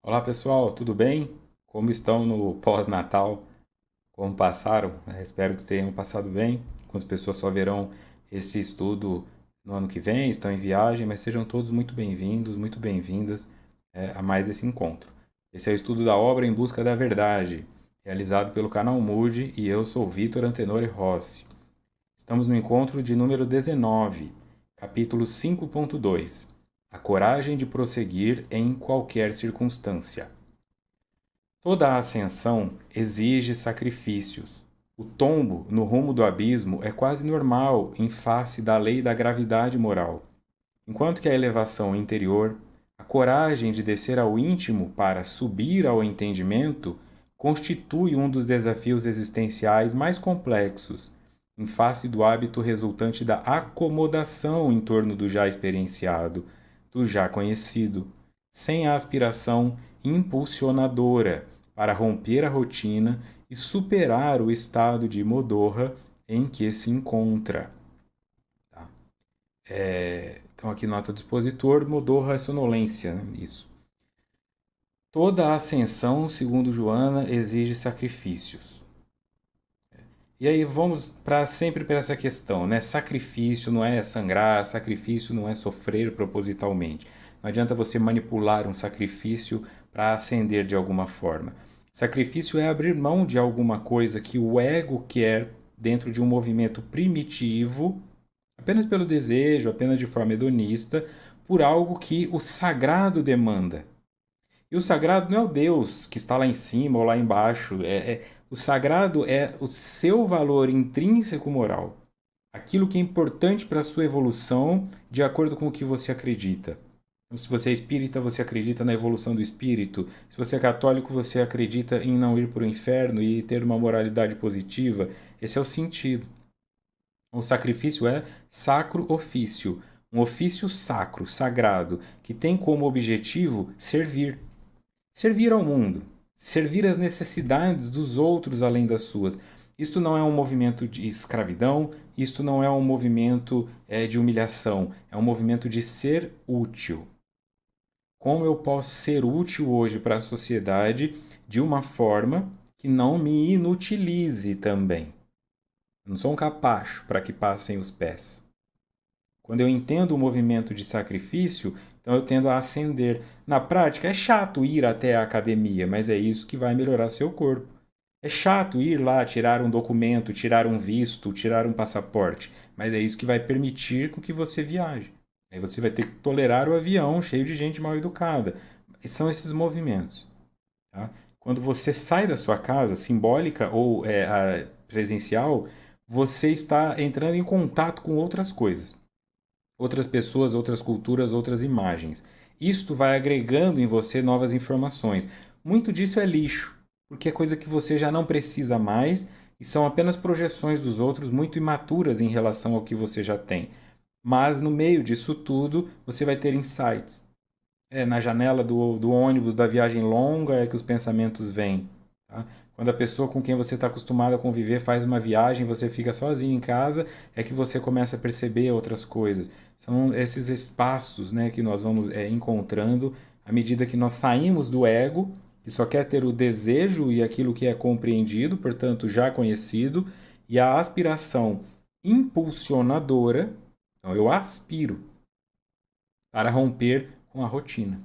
Olá pessoal, tudo bem? Como estão no pós-Natal? Como passaram? Espero que tenham passado bem. Algumas pessoas só verão esse estudo no ano que vem, estão em viagem, mas sejam todos muito bem-vindos, muito bem-vindas a mais esse encontro. Esse é o estudo da obra Em Busca da Verdade, realizado pelo canal Mood e eu sou Vitor Antenori Rossi. Estamos no encontro de número 19, capítulo 5.2. A coragem de prosseguir em qualquer circunstância. Toda a ascensão exige sacrifícios. O tombo no rumo do abismo é quase normal em face da lei da gravidade moral, enquanto que a elevação interior, a coragem de descer ao íntimo para subir ao entendimento, constitui um dos desafios existenciais mais complexos, em face do hábito resultante da acomodação em torno do já experienciado, do já conhecido, sem a aspiração impulsionadora para romper a rotina e superar o estado de modorra em que se encontra. Tá? Então, aqui nota do expositor, modorra é sonolência, né? Isso. Toda a ascensão, segundo Joana, exige sacrifícios. E aí vamos para sempre para essa questão, né? Sacrifício não é sangrar, sacrifício não é sofrer propositalmente. Não adianta você manipular um sacrifício para ascender de alguma forma. Sacrifício é abrir mão de alguma coisa que o ego quer dentro de um movimento primitivo, apenas pelo desejo, apenas de forma hedonista, por algo que o sagrado demanda. E o sagrado não é o Deus que está lá em cima ou lá embaixo. O sagrado é o seu valor intrínseco moral. Aquilo que é importante para a sua evolução de acordo com o que você acredita. Então, se você é espírita, você acredita na evolução do espírito. Se você é católico, você acredita em não ir para o inferno e ter uma moralidade positiva. Esse é o sentido. O sacrifício é sacro ofício. Um ofício sacro, sagrado, que tem como objetivo servir. Servir ao mundo, servir às necessidades dos outros além das suas. Isto não é um movimento de escravidão, isto não é um movimento de humilhação, é um movimento de ser útil. Como eu posso ser útil hoje para a sociedade de uma forma que não me inutilize também? Eu não sou um capacho para que passem os pés. Quando eu entendo o movimento de sacrifício, então eu tendo a ascender. Na prática, é chato ir até a academia, mas é isso que vai melhorar seu corpo. É chato ir lá tirar um documento, tirar um visto, tirar um passaporte, mas é isso que vai permitir com que você viaje. Aí você vai ter que tolerar o avião cheio de gente mal educada. E são esses movimentos. Tá? Quando você sai da sua casa, simbólica ou presencial, você está entrando em contato com outras coisas, outras pessoas, outras culturas, outras imagens. Isto vai agregando em você novas informações. Muito disso é lixo, porque é coisa que você já não precisa mais e são apenas projeções dos outros muito imaturas em relação ao que você já tem. Mas no meio disso tudo, você vai ter insights. Na janela do ônibus da viagem longa é que os pensamentos vêm. Tá? Quando a pessoa com quem você está acostumado a conviver faz uma viagem, você fica sozinho em casa, é que você começa a perceber outras coisas. São esses espaços, né, que nós vamos encontrando à medida que nós saímos do ego, que só quer ter o desejo e aquilo que é compreendido, portanto já conhecido, e a aspiração impulsionadora. Então eu aspiro para romper com a rotina.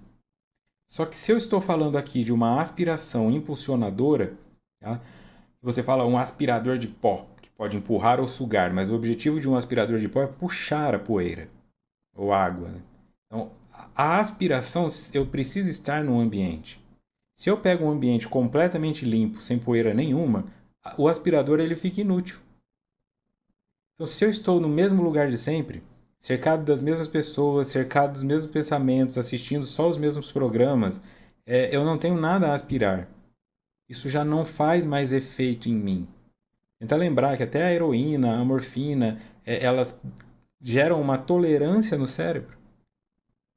Só que se eu estou falando aqui de uma aspiração impulsionadora, tá? Você fala um aspirador de pó, que pode empurrar ou sugar, mas o objetivo de um aspirador de pó é puxar a poeira ou água. Né? Então, a aspiração, eu preciso estar num ambiente. Se eu pego um ambiente completamente limpo, sem poeira nenhuma, o aspirador ele fica inútil. Então, se eu estou no mesmo lugar de sempre, cercado das mesmas pessoas, cercado dos mesmos pensamentos, assistindo só os mesmos programas, eu não tenho nada a aspirar. Isso já não faz mais efeito em mim. Tenta lembrar que até a heroína, a morfina, elas geram uma tolerância no cérebro.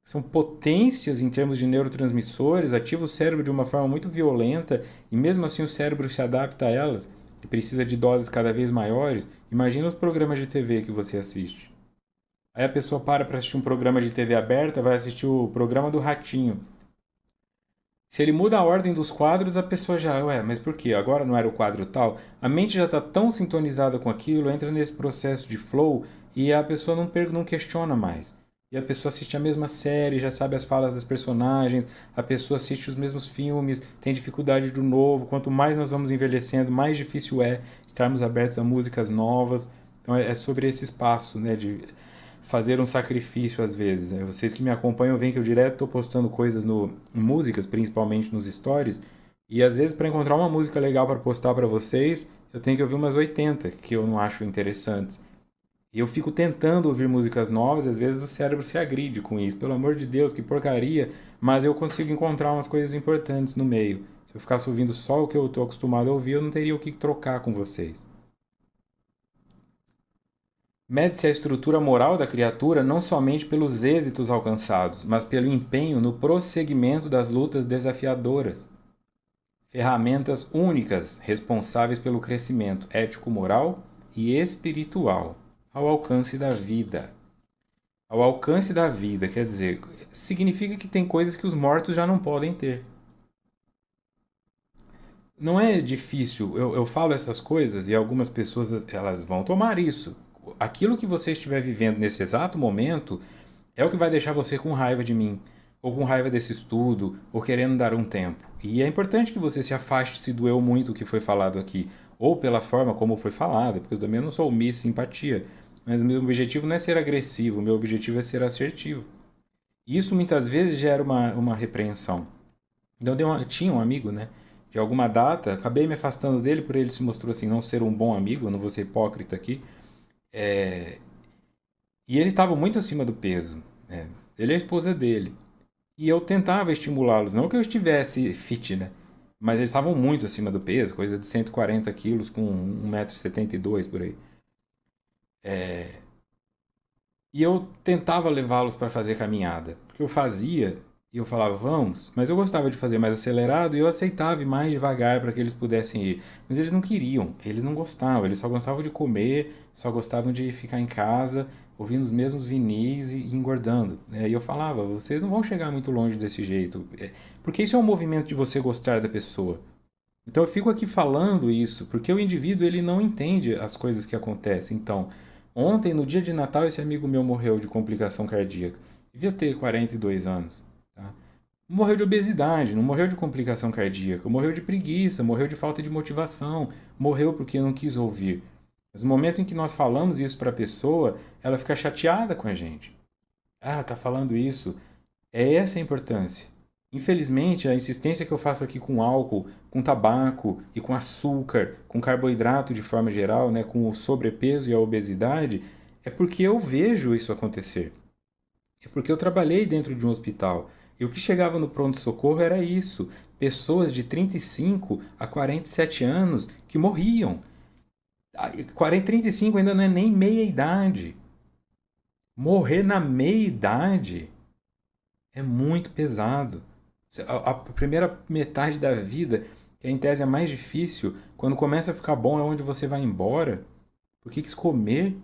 São potências em termos de neurotransmissores, ativam o cérebro de uma forma muito violenta e mesmo assim o cérebro se adapta a elas e precisa de doses cada vez maiores. Imagina os programas de TV que você assiste. Aí a pessoa para assistir um programa de TV aberta, vai assistir o programa do Ratinho. Se ele muda a ordem dos quadros, a pessoa já, ué, mas por quê? Agora não era o quadro tal? A mente já está tão sintonizada com aquilo, entra nesse processo de flow e a pessoa não questiona mais. E a pessoa assiste a mesma série, já sabe as falas das personagens, a pessoa assiste os mesmos filmes, tem dificuldade do novo. Quanto mais nós vamos envelhecendo, mais difícil é estarmos abertos a músicas novas. Então é sobre esse espaço, né, de fazer um sacrifício às vezes, né? Vocês que me acompanham veem que eu direto estou postando coisas no em músicas, principalmente nos stories, e às vezes para encontrar uma música legal para postar para vocês, eu tenho que ouvir umas 80 que eu não acho interessantes. E eu fico tentando ouvir músicas novas, às vezes o cérebro se agride com isso. Pelo amor de Deus, que porcaria, mas eu consigo encontrar umas coisas importantes no meio. Se eu ficasse ouvindo só o que eu estou acostumado a ouvir, eu não teria o que trocar com vocês. Mede-se a estrutura moral da criatura não somente pelos êxitos alcançados, mas pelo empenho no prosseguimento das lutas desafiadoras. Ferramentas únicas responsáveis pelo crescimento ético-moral e espiritual ao alcance da vida. Ao alcance da vida, quer dizer, significa que tem coisas que os mortos já não podem ter. Não é difícil, eu falo essas coisas e algumas pessoas elas vão tomar isso. Aquilo que você estiver vivendo nesse exato momento é o que vai deixar você com raiva de mim, ou com raiva desse estudo, ou querendo dar um tempo. E é importante que você se afaste se doeu muito o que foi falado aqui, ou pela forma como foi falado, porque eu também não sou Miss Simpatia. Mas meu objetivo não é ser agressivo, meu objetivo é ser assertivo. E isso muitas vezes gera uma repreensão. Então eu tinha um amigo, né? De alguma data, acabei me afastando dele por ele se mostrou assim não ser um bom amigo, eu não vou ser hipócrita aqui. É, e ele estava muito acima do peso. Né? Ele é a esposa dele. E eu tentava estimulá-los, não que eu estivesse fit, né? Mas eles estavam muito acima do peso, coisa de 140 quilos com 1,72 m por aí. E eu tentava levá-los para fazer caminhada. Porque eu fazia e eu falava, vamos, mas eu gostava de fazer mais acelerado e eu aceitava ir mais devagar para que eles pudessem ir. Mas eles não queriam, eles não gostavam, eles só gostavam de comer, só gostavam de ficar em casa, ouvindo os mesmos vinis e engordando. Né? E eu falava, vocês não vão chegar muito longe desse jeito. Porque isso é um movimento de você gostar da pessoa. Então eu fico aqui falando isso, porque o indivíduo ele não entende as coisas que acontecem. Então, ontem, no dia de Natal, esse amigo meu morreu de complicação cardíaca. Devia ter 42 anos. Tá? Morreu de obesidade, não morreu de complicação cardíaca. Morreu de preguiça, morreu de falta de motivação. Morreu porque não quis ouvir. Mas no momento em que nós falamos isso para a pessoa, ela fica chateada com a gente. Ah, tá falando isso. É essa a importância. Infelizmente, a insistência que eu faço aqui com álcool, com tabaco e com açúcar, com carboidrato de forma geral, né, com o sobrepeso e a obesidade, é porque eu vejo isso acontecer. É porque eu trabalhei dentro de um hospital. E o que chegava no pronto-socorro era isso: pessoas de 35 a 47 anos que morriam. 35 ainda não é nem meia idade. Morrer na meia idade é muito pesado. A primeira metade da vida, que em tese é mais difícil, quando começa a ficar bom é onde você vai embora. Por que quis comer?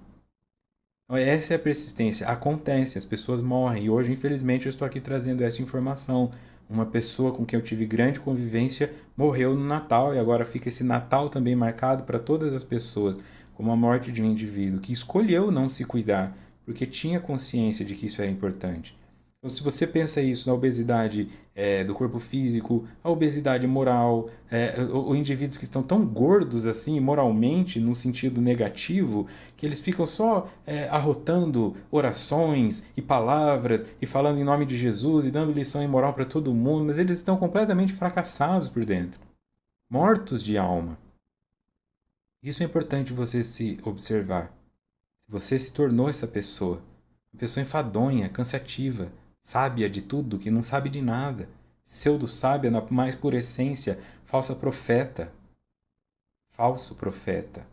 Essa é a persistência. Acontece, as pessoas morrem. E hoje, infelizmente, eu estou aqui trazendo essa informação. Uma pessoa com quem eu tive grande convivência morreu no Natal e agora fica esse Natal também marcado para todas as pessoas como a morte de um indivíduo que escolheu não se cuidar porque tinha consciência de que isso era importante. Então, se você pensa isso na obesidade do corpo físico, a obesidade moral, ou indivíduos que estão tão gordos assim, moralmente, no sentido negativo, que eles ficam só arrotando orações e palavras e falando em nome de Jesus e dando lição em moral para todo mundo, mas eles estão completamente fracassados por dentro, mortos de alma. Isso é importante você se observar. Você se tornou essa pessoa, uma pessoa enfadonha, cansativa, sábia de tudo, que não sabe de nada, pseudo-sábia na mais pura essência, falsa profeta, falso profeta.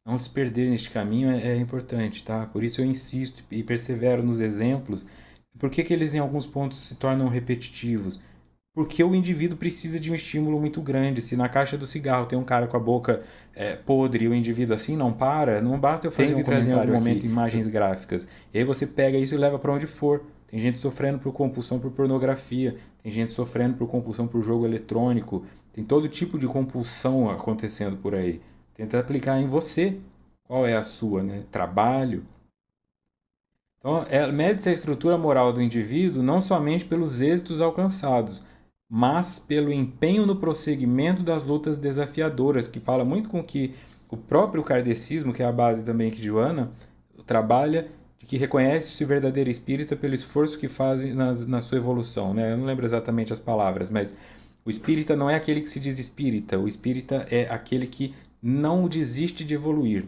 Não se perder neste caminho é importante, tá? Por isso eu insisto e persevero nos exemplos. Por que que eles em alguns pontos se tornam repetitivos? Porque o indivíduo precisa de um estímulo muito grande. Se na caixa do cigarro tem um cara com a boca podre e o indivíduo assim não para, não basta eu fazer um comentário em algum momento imagens gráficas. E aí você pega isso e leva para onde for. tem gente sofrendo por compulsão por pornografia, tem gente sofrendo por compulsão por jogo eletrônico, tem todo tipo de compulsão acontecendo por aí. Tenta aplicar em você. Qual é a sua, né? Trabalho. Então, mede-se a estrutura moral do indivíduo não somente pelos êxitos alcançados, mas pelo empenho no prosseguimento das lutas desafiadoras, que fala muito com que o próprio kardecismo, que é a base também que Joana trabalha, de que reconhece-se verdadeiro espírita pelo esforço que faz na sua evolução. Né? Eu não lembro exatamente as palavras, mas o espírita não é aquele que se diz espírita, o espírita é aquele que não desiste de evoluir,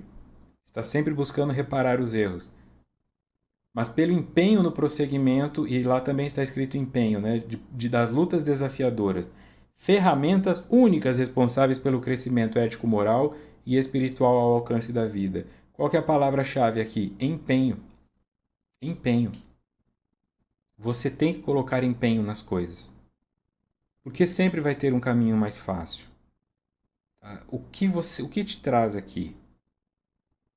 está sempre buscando reparar os erros. Mas pelo empenho no prosseguimento, e lá também está escrito empenho, né, das lutas desafiadoras, ferramentas únicas responsáveis pelo crescimento ético-moral e espiritual ao alcance da vida. Qual que é a palavra-chave aqui? Empenho. Empenho. Você tem que colocar empenho nas coisas. Porque sempre vai ter um caminho mais fácil. Tá? O que te traz aqui?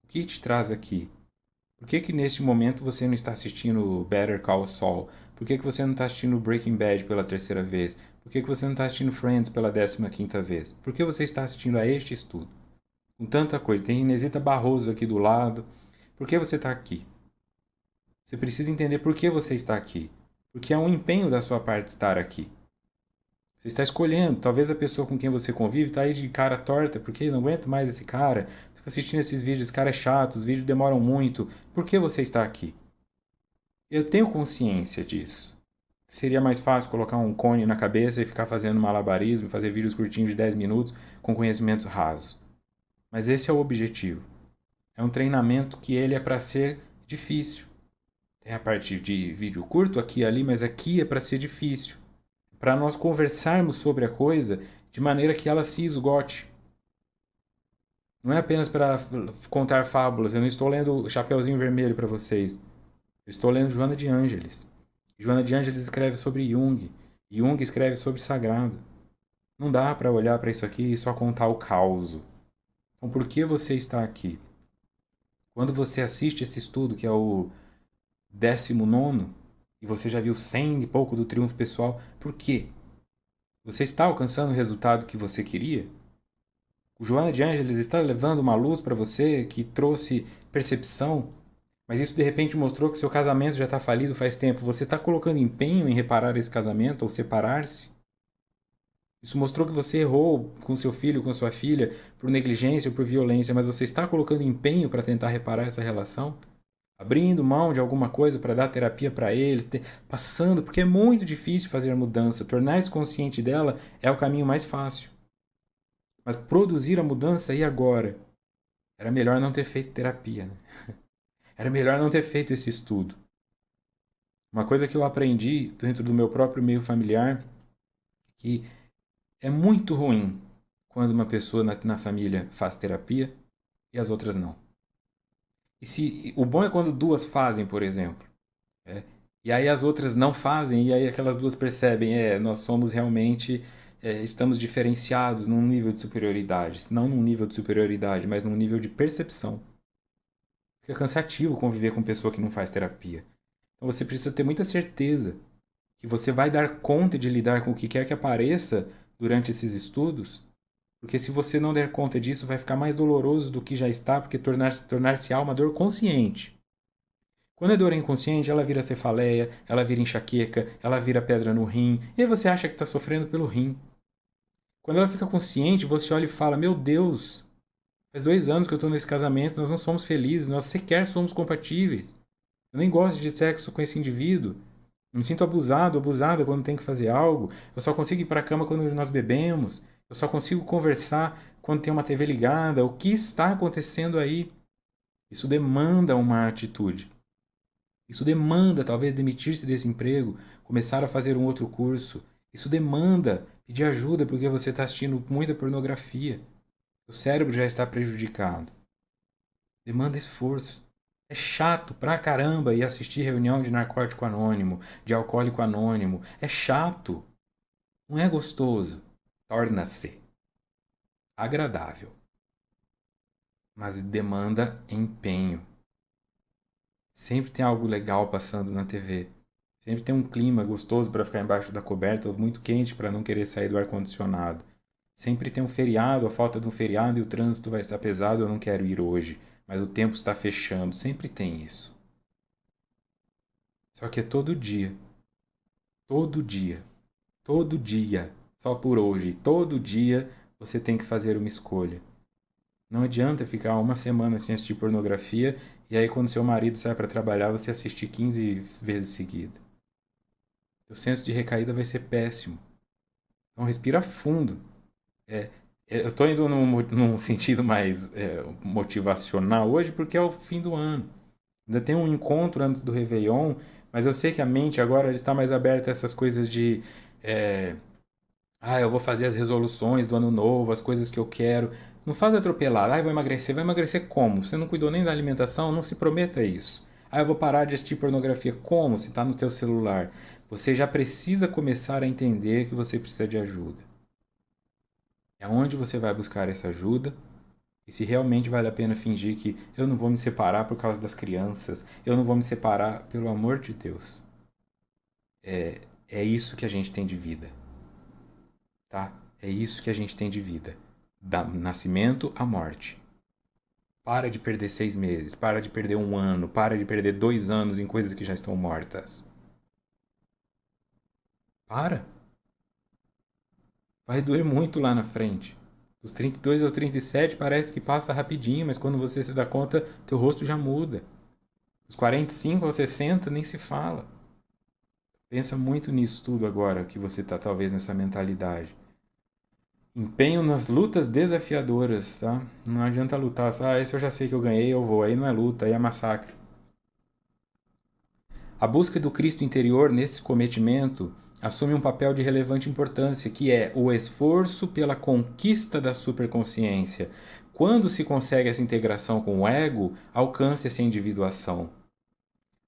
O que te traz aqui? Por que neste momento você não está assistindo Better Call Saul? Por que você não está assistindo Breaking Bad pela terceira vez? Por que você não está assistindo Friends pela 15ª vez? Por que você está assistindo a este estudo? Com tanta coisa. Tem Inesita Barroso aqui do lado. Por que você está aqui? Você precisa entender por que você está aqui. Porque é um empenho da sua parte estar aqui. Você está escolhendo. Talvez a pessoa com quem você convive está aí de cara torta. Porque não aguento mais esse cara. Fico assistindo esses vídeos. Esse cara é chato. Os vídeos demoram muito. Por que você está aqui? Eu tenho consciência disso. Seria mais fácil colocar um cone na cabeça e ficar fazendo malabarismo, fazer vídeos curtinhos de 10 minutos com conhecimentos rasos. Mas esse é o objetivo. É um treinamento que ele é para ser difícil. Tem a parte de vídeo curto aqui e ali, mas aqui é para ser difícil. Para nós conversarmos sobre a coisa de maneira que ela se esgote. Não é apenas para contar fábulas. Eu não estou lendo Chapeuzinho Vermelho para vocês. Eu estou lendo Joana de Ângeles. Joana de Ângeles escreve sobre Jung. Jung escreve sobre sagrado. Não dá para olhar para isso aqui e só contar o caos. Então, por que você está aqui? Quando você assiste esse estudo, que é o 19º, e você já viu 100 e pouco do triunfo pessoal, por quê? Você está alcançando o resultado que você queria? O Joana de Ângeles está levando uma luz para você que trouxe percepção, mas isso de repente mostrou que seu casamento já está falido faz tempo. Você está colocando empenho em reparar esse casamento ou separar-se? Isso mostrou que você errou com seu filho, com sua filha, por negligência ou por violência, mas você está colocando empenho para tentar reparar essa relação? Abrindo mão de alguma coisa para dar terapia para eles, passando, porque é muito difícil fazer mudança. Tornar-se consciente dela é o caminho mais fácil. Mas produzir a mudança e agora? Era melhor não ter feito terapia, né? Era melhor não ter feito esse estudo. Uma coisa que eu aprendi dentro do meu próprio meio familiar, que é muito ruim quando uma pessoa na família faz terapia e as outras não. O bom é quando duas fazem, por exemplo. É, e aí as outras não fazem, e aí aquelas duas percebem, nós somos realmente, estamos diferenciados num nível de superioridade. Não num nível de superioridade, mas num nível de percepção. Porque é cansativo conviver com pessoa que não faz terapia. Então você precisa ter muita certeza que você vai dar conta de lidar com o que quer que apareça durante esses estudos, porque se você não der conta disso, vai ficar mais doloroso do que já está, porque tornar-se-á uma dor consciente. Quando é dor inconsciente, ela vira cefaleia, ela vira enxaqueca, ela vira pedra no rim, e aí você acha que está sofrendo pelo rim. Quando ela fica consciente, você olha e fala, meu Deus, faz 2 anos que eu estou nesse casamento, nós não somos felizes, nós sequer somos compatíveis. Eu nem gosto de sexo com esse indivíduo. Eu me sinto abusado, abusada quando tem que fazer algo. Eu só consigo ir para a cama quando nós bebemos. Eu só consigo conversar quando tem uma TV ligada. O que está acontecendo aí? Isso demanda uma atitude. Isso demanda, talvez, demitir-se desse emprego, começar a fazer um outro curso. Isso demanda pedir ajuda porque você está assistindo muita pornografia. O cérebro já está prejudicado. Demanda esforço. É chato pra caramba ir assistir reunião de narcótico anônimo, de alcoólico anônimo. É chato. Não é gostoso. Torna-se agradável. Mas demanda empenho. Sempre tem algo legal passando na TV. Sempre tem um clima gostoso para ficar embaixo da coberta, ou muito quente para não querer sair do ar-condicionado. Sempre tem um feriado, a falta de um feriado e o trânsito vai estar pesado, eu não quero ir hoje, mas o tempo está fechando. Sempre tem isso. Só que é todo dia. Todo dia. Todo dia. Só por hoje. Todo dia você tem que fazer uma escolha. Não adianta ficar uma semana sem assistir pornografia e aí quando seu marido sai para trabalhar você assistir 15 vezes seguida. O senso de recaída vai ser péssimo. Então respira fundo. É, eu estou indo num sentido mais motivacional hoje porque é o fim do ano. Ainda tem um encontro antes do Réveillon, mas eu sei que a mente agora está mais aberta a essas coisas de é, eu vou fazer as resoluções do ano novo, as coisas que eu quero. Não faz atropelado. Eu vou emagrecer. Vai emagrecer como? Você não cuidou nem da alimentação? Não se prometa isso. Eu vou parar de assistir pornografia. Como? Se está no teu celular. Você já precisa começar a entender que você precisa de ajuda. É onde você vai buscar essa ajuda e se realmente vale a pena fingir que eu não vou me separar por causa das crianças, eu não vou me separar pelo amor de Deus. É isso que a gente tem de vida. Tá? É isso que a gente tem de vida. Da nascimento à morte. Para de perder 6 meses, para de perder um ano, para de perder 2 anos em coisas que já estão mortas. Para. Vai doer muito lá na frente. Dos 32 aos 37 parece que passa rapidinho, mas quando você se dá conta, teu rosto já muda. Dos 45 aos 60 nem se fala. Pensa muito nisso tudo agora que você está talvez nessa mentalidade. Empenho nas lutas desafiadoras, tá? Não adianta lutar só, esse eu já sei que eu ganhei, eu vou. Aí não é luta, aí é massacre. A busca do Cristo interior nesse cometimento assume um papel de relevante importância, que é o esforço pela conquista da superconsciência. Quando se consegue essa integração com o ego, alcança-se a individuação.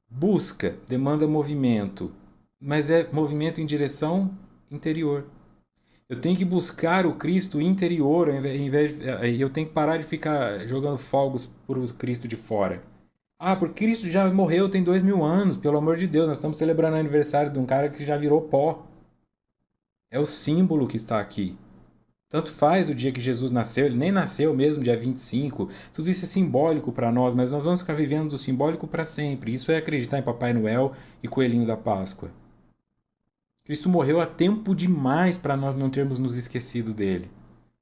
Busca demanda movimento, mas é movimento em direção interior. Eu tenho que buscar o Cristo interior, eu tenho que parar de ficar jogando fogos para o Cristo de fora. Porque Cristo já morreu tem 2000 anos, pelo amor de Deus, nós estamos celebrando o aniversário de um cara que já virou pó. É o símbolo que está aqui. Tanto faz o dia que Jesus nasceu, ele nem nasceu mesmo, dia 25. Tudo isso é simbólico para nós, mas nós vamos ficar vivendo do simbólico para sempre. Isso é acreditar em Papai Noel e Coelhinho da Páscoa. Cristo morreu há tempo demais para nós não termos nos esquecido dele.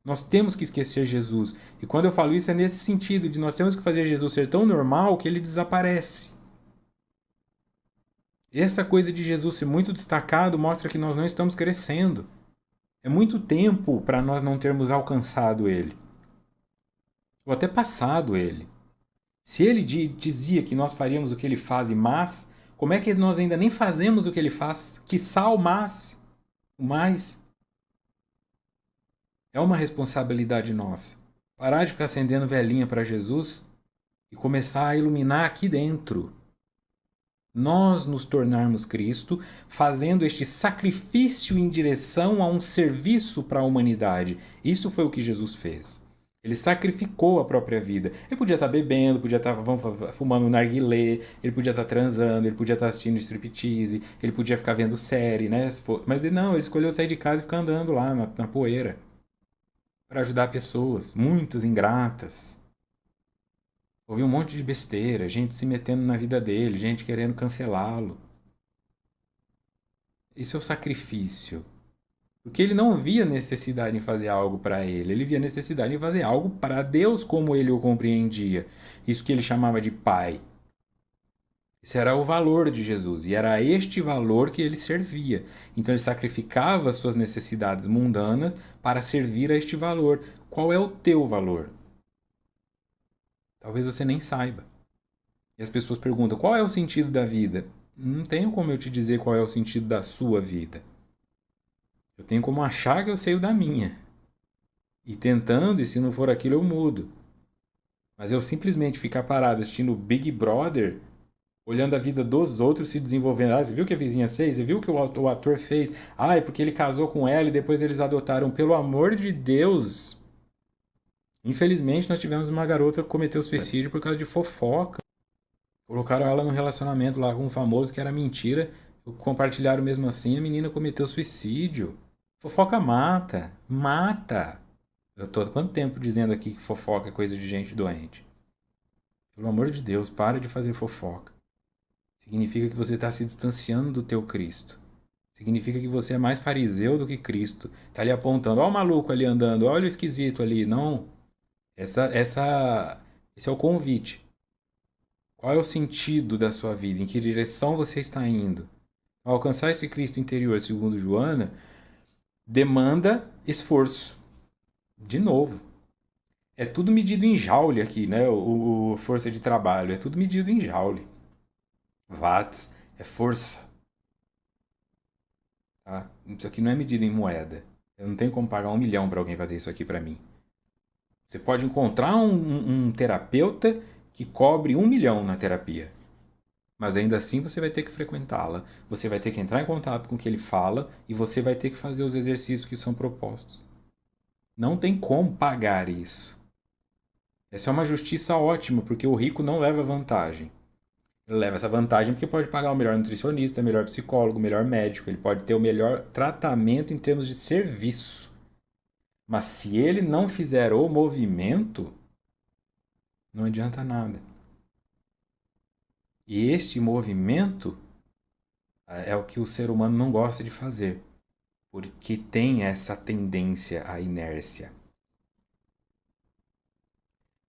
Nós temos que esquecer Jesus. E quando eu falo isso é nesse sentido, de nós temos que fazer Jesus ser tão normal que ele desaparece. Essa coisa de Jesus ser muito destacado mostra que nós não estamos crescendo. É muito tempo para nós não termos alcançado ele. Ou até passado ele. Se ele dizia que nós faríamos o que ele faz e mais, como é que nós ainda nem fazemos o que ele faz? Quiçá o mais. O mais. É uma responsabilidade nossa. Parar de ficar acendendo velhinha para Jesus e começar a iluminar aqui dentro. Nós nos tornarmos Cristo, fazendo este sacrifício em direção a um serviço para a humanidade. Isso foi o que Jesus fez. Ele sacrificou a própria vida. Ele podia estar bebendo, podia estar fumando narguilé, ele podia estar transando, ele podia estar assistindo striptease, ele podia ficar vendo série, né? Mas não, ele escolheu sair de casa e ficar andando lá na poeira para ajudar pessoas, muitas ingratas. Ouvi um monte de besteira, gente se metendo na vida dele, gente querendo cancelá-lo. Isso é o sacrifício. Porque ele não via necessidade em fazer algo para ele via necessidade em fazer algo para Deus como ele o compreendia. Isso que ele chamava de Pai. Esse era o valor de Jesus e era este valor que ele servia. Então ele sacrificava as suas necessidades mundanas para servir a este valor. Qual é o teu valor? Talvez você nem saiba. E as pessoas perguntam: qual é o sentido da vida? Não tenho como eu te dizer qual é o sentido da sua vida. Eu tenho como achar que eu sei o da minha. E tentando, e se não for aquilo, eu mudo. Mas eu simplesmente ficar parado assistindo Big Brother, olhando a vida dos outros se desenvolvendo. Você viu o que a vizinha fez? Você viu o que o ator fez? É porque ele casou com ela e depois eles adotaram. Pelo amor de Deus! Infelizmente, nós tivemos uma garota que cometeu suicídio por causa de fofoca. Colocaram ela num relacionamento lá com um famoso que era mentira. Compartilharam mesmo assim, a menina cometeu suicídio. Fofoca mata. Mata. Eu tô há quanto tempo dizendo aqui que fofoca é coisa de gente doente? Pelo amor de Deus, para de fazer fofoca. Significa que você está se distanciando do teu Cristo. Significa que você é mais fariseu do que Cristo. Tá ali apontando, ó o maluco ali andando, olha o esquisito ali. Não. Esse é o convite. Qual é o sentido da sua vida? Em que direção você está indo? Alcançar esse Cristo interior, segundo Joana, demanda esforço. De novo. É tudo medido em joule aqui, né? O força de trabalho. É tudo medido em joule. Watts é força. Tá? Isso aqui não é medido em moeda. Eu não tenho como pagar 1 milhão para alguém fazer isso aqui para mim. Você pode encontrar um terapeuta que cobre 1 milhão na terapia. Mas ainda assim você vai ter que frequentá-la. Você vai ter que entrar em contato com o que ele fala e você vai ter que fazer os exercícios que são propostos. Não tem como pagar isso. Essa é uma justiça ótima, porque o rico não leva vantagem. Ele leva essa vantagem porque pode pagar o melhor nutricionista, o melhor psicólogo, o melhor médico. Ele pode ter o melhor tratamento em termos de serviço. Mas se ele não fizer o movimento, não adianta nada. E este movimento é o que o ser humano não gosta de fazer, porque tem essa tendência à inércia.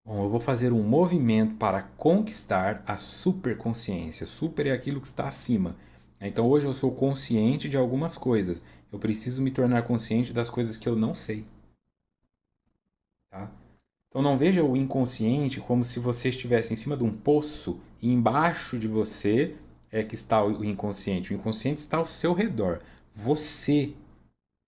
Bom, eu vou fazer um movimento para conquistar a superconsciência. Super é aquilo que está acima. Então hoje eu sou consciente de algumas coisas. Eu preciso me tornar consciente das coisas que eu não sei. Tá? Então não veja o inconsciente como se você estivesse em cima de um poço e embaixo de você é que está o inconsciente. O inconsciente está ao seu redor. Você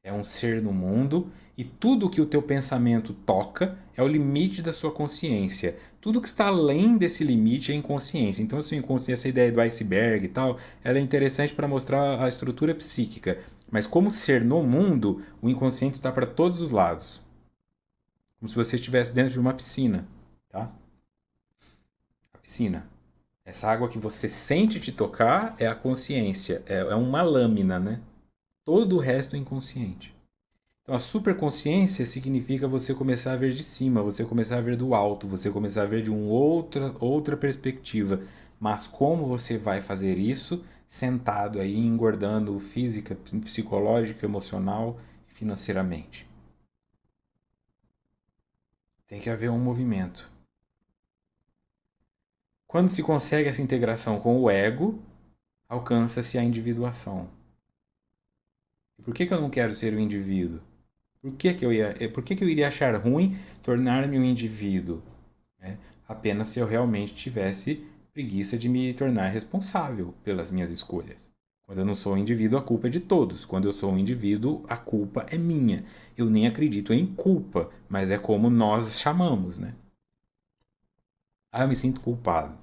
é um ser no mundo e tudo que o teu pensamento toca é o limite da sua consciência. Tudo que está além desse limite é inconsciência. Então, assim, essa ideia do iceberg e tal, ela é interessante para mostrar a estrutura psíquica. Mas como ser no mundo, o inconsciente está para todos os lados. Como se você estivesse dentro de uma piscina, tá? A piscina. Essa água que você sente te tocar é a consciência. É uma lâmina, né? Todo o resto é inconsciente. Então, a superconsciência significa você começar a ver de cima, você começar a ver do alto, você começar a ver de outra perspectiva. Mas como você vai fazer isso sentado aí, engordando física, psicológica, emocional e financeiramente? Tem que haver um movimento. Quando se consegue essa integração com o ego, alcança-se a individuação. E por que eu não quero ser o indivíduo? Por que eu iria achar ruim tornar-me um indivíduo? Né? Apenas se eu realmente tivesse preguiça de me tornar responsável pelas minhas escolhas. Quando eu não sou um indivíduo, a culpa é de todos. Quando eu sou um indivíduo, a culpa é minha. Eu nem acredito em culpa, mas é como nós chamamos, né? Ah, eu me sinto culpado.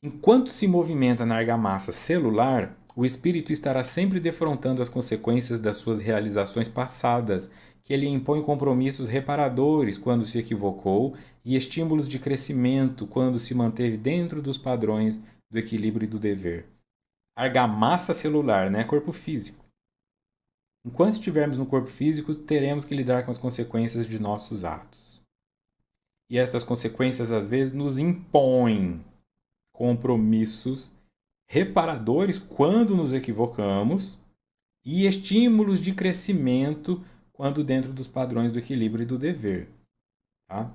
Enquanto se movimenta na argamassa celular, o espírito estará sempre defrontando as consequências das suas realizações passadas, que lhe impõe compromissos reparadores quando se equivocou e estímulos de crescimento quando se manteve dentro dos padrões do equilíbrio e do dever. Argamassa celular, né? Corpo físico. Enquanto estivermos no corpo físico, teremos que lidar com as consequências de nossos atos. E estas consequências às vezes nos impõem compromissos reparadores quando nos equivocamos e estímulos de crescimento quando dentro dos padrões do equilíbrio e do dever. Tá?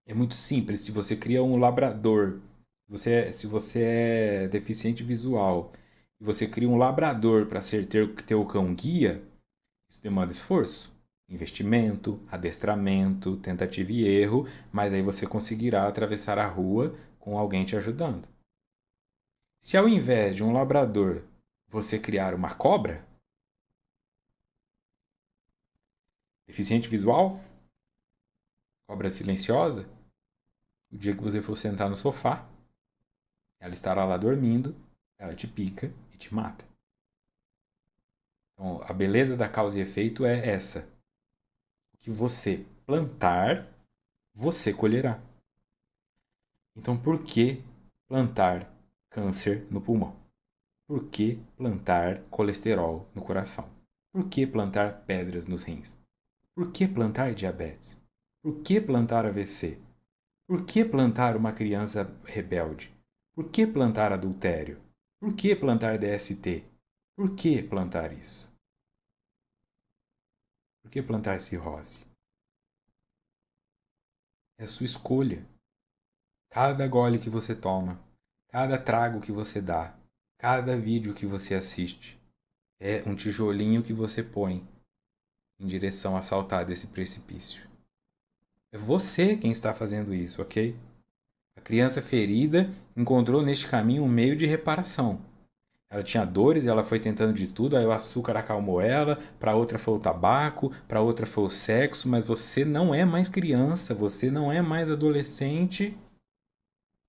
É muito simples. Se você cria um labrador, se você é deficiente visual e você cria um labrador para ser teu cão guia, isso demanda esforço, investimento, adestramento, tentativa e erro, mas aí você conseguirá atravessar a rua com alguém te ajudando. Se ao invés de um labrador você criar uma cobra, deficiente visual, cobra silenciosa, o dia que você for sentar no sofá, ela estará lá dormindo, ela te pica e te mata. Então, a beleza da causa e efeito é essa. O que você plantar, você colherá. Então, por que plantar câncer no pulmão? Por que plantar colesterol no coração? Por que plantar pedras nos rins? Por que plantar diabetes? Por que plantar AVC? Por que plantar uma criança rebelde? Por que plantar adultério? Por que plantar DST? Por que plantar isso? Por que plantar cirrose? É a sua escolha. Cada gole que você toma, cada trago que você dá, cada vídeo que você assiste, é um tijolinho que você põe em direção a saltar desse precipício. É você quem está fazendo isso, ok? A criança ferida encontrou neste caminho um meio de reparação. Ela tinha dores e ela foi tentando de tudo, aí o açúcar acalmou ela, para outra foi o tabaco, para outra foi o sexo, mas você não é mais criança, você não é mais adolescente.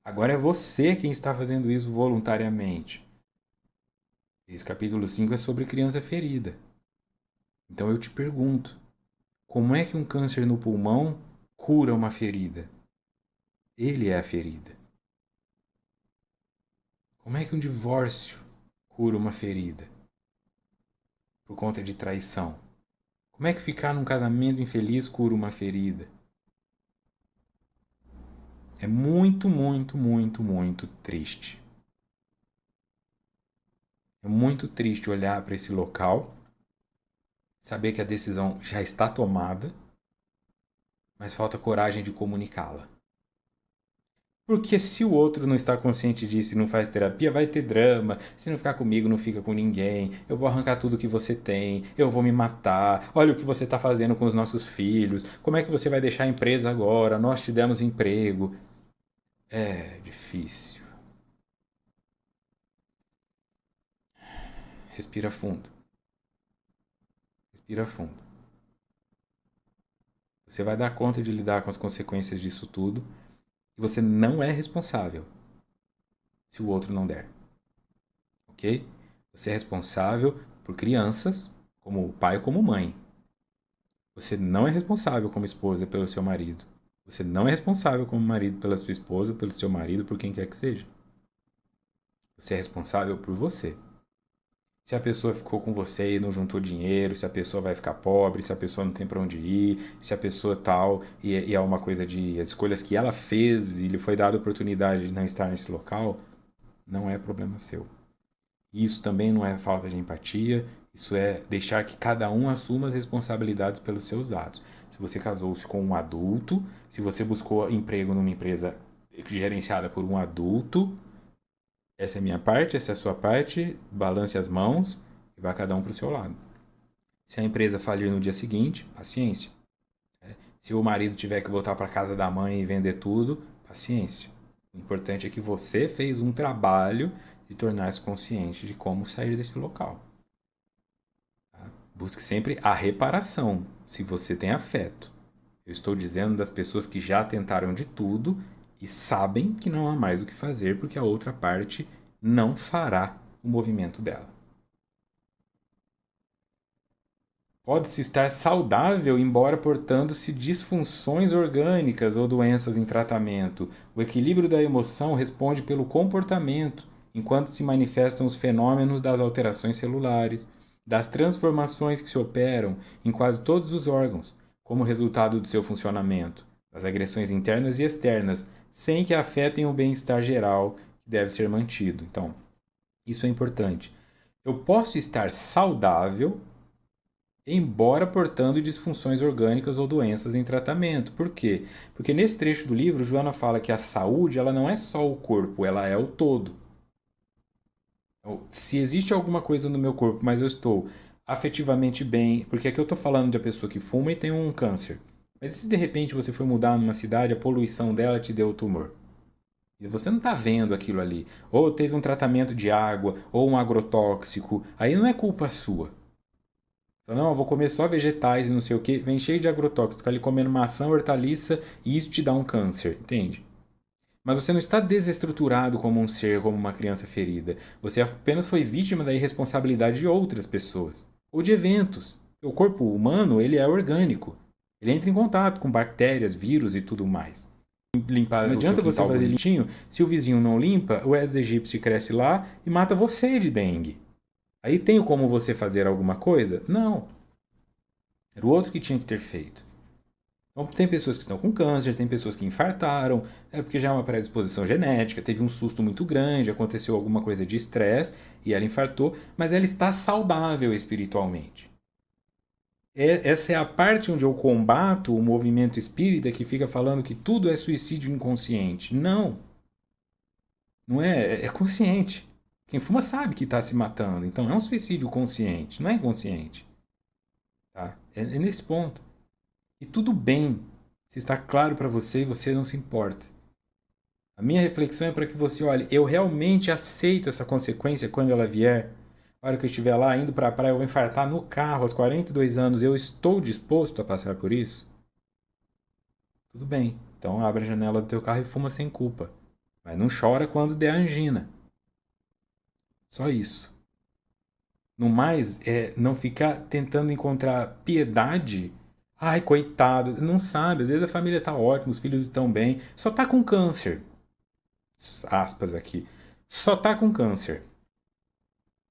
Agora é você quem está fazendo isso voluntariamente. Esse capítulo 5 é sobre criança ferida. Então eu te pergunto, como é que um câncer no pulmão cura uma ferida? Ele é a ferida. Como é que um divórcio cura uma ferida? Por conta de traição. Como é que ficar num casamento infeliz cura uma ferida? É muito, muito, muito, muito triste. É muito triste olhar para esse local, saber que a decisão já está tomada, mas falta coragem de comunicá-la. Porque se o outro não está consciente disso e não faz terapia, vai ter drama. Se não ficar comigo, não fica com ninguém. Eu vou arrancar tudo que você tem. Eu vou me matar. Olha o que você está fazendo com os nossos filhos. Como é que você vai deixar a empresa agora? Nós te demos emprego. É difícil. Respira fundo. Respira fundo. Você vai dar conta de lidar com as consequências disso tudo. E você não é responsável se o outro não der. Ok? Você é responsável por crianças, como pai ou como mãe. Você não é responsável como esposa pelo seu marido. Você não é responsável como marido pela sua esposa, pelo seu marido, por quem quer que seja. Você é responsável por você. Se a pessoa ficou com você e não juntou dinheiro, se a pessoa vai ficar pobre, se a pessoa não tem para onde ir, se a pessoa tal, e é uma coisa de as escolhas que ela fez e lhe foi dada a oportunidade de não estar nesse local, não é problema seu. Isso também não é falta de empatia, isso é deixar que cada um assuma as responsabilidades pelos seus atos. Se você casou-se com um adulto, se você buscou emprego numa empresa gerenciada por um adulto, essa é a minha parte, essa é a sua parte, balance as mãos e vá cada um para o seu lado. Se a empresa falir no dia seguinte, paciência. Se o marido tiver que voltar para casa da mãe e vender tudo, paciência. O importante é que você fez um trabalho de tornar-se consciente de como sair desse local. Tá? Busque sempre a reparação, se você tem afeto. Eu estou dizendo das pessoas que já tentaram de tudo e sabem que não há mais o que fazer porque a outra parte não fará o movimento dela. Pode-se estar saudável, embora portando-se disfunções orgânicas ou doenças em tratamento. O equilíbrio da emoção responde pelo comportamento, enquanto se manifestam os fenômenos das alterações celulares, das transformações que se operam em quase todos os órgãos, como resultado do seu funcionamento, das agressões internas e externas, sem que afetem o bem-estar geral, que deve ser mantido. Então, isso é importante. Eu posso estar saudável, embora portando disfunções orgânicas ou doenças em tratamento. Por quê? Porque nesse trecho do livro, Joana fala que a saúde ela não é só o corpo, ela é o todo. Então, se existe alguma coisa no meu corpo, mas eu estou afetivamente bem, porque aqui eu estou falando de uma pessoa que fuma e tem um câncer. Mas se de repente você foi mudar numa cidade, a poluição dela te deu o tumor. E você não está vendo aquilo ali. Ou teve um tratamento de água, ou um agrotóxico. Aí não é culpa sua. Não, eu vou comer só vegetais e não sei o que, vem cheio de agrotóxico, fica ali comendo maçã, hortaliça e isso te dá um câncer, entende? Mas você não está desestruturado como um ser, como uma criança ferida. Você apenas foi vítima da irresponsabilidade de outras pessoas ou de eventos. O corpo humano, ele é orgânico. Ele entra em contato com bactérias, vírus e tudo mais. limpar o seu quintal bonitinho. Se o vizinho não limpa, o Aedes aegypti cresce lá e mata você de dengue. Aí tem como você fazer alguma coisa? Não. Era o outro que tinha que ter feito. Então, tem pessoas que estão com câncer, tem pessoas que infartaram, é porque já é uma predisposição genética, teve um susto muito grande, aconteceu alguma coisa de estresse e ela infartou, mas ela está saudável espiritualmente. Essa é a parte onde eu combato o movimento espírita que fica falando que tudo é suicídio inconsciente. Não. Não é, é consciente. Quem fuma sabe que está se matando, então é um suicídio consciente, não é inconsciente. Tá? É nesse ponto. E tudo bem se está claro para você e você não se importa. A minha reflexão é para que você olhe, eu realmente aceito essa consequência quando ela vier. A hora que eu estiver lá indo para a praia, eu vou infartar no carro aos 42 anos, eu estou disposto a passar por isso? Tudo bem. Então abre a janela do teu carro e fuma sem culpa. Mas não chora quando der angina. Só isso. No mais, é não ficar tentando encontrar piedade. Ai, coitado. Não sabe. Às vezes a família tá ótima, os filhos estão bem. Só tá com câncer. Aspas aqui. Só tá com câncer.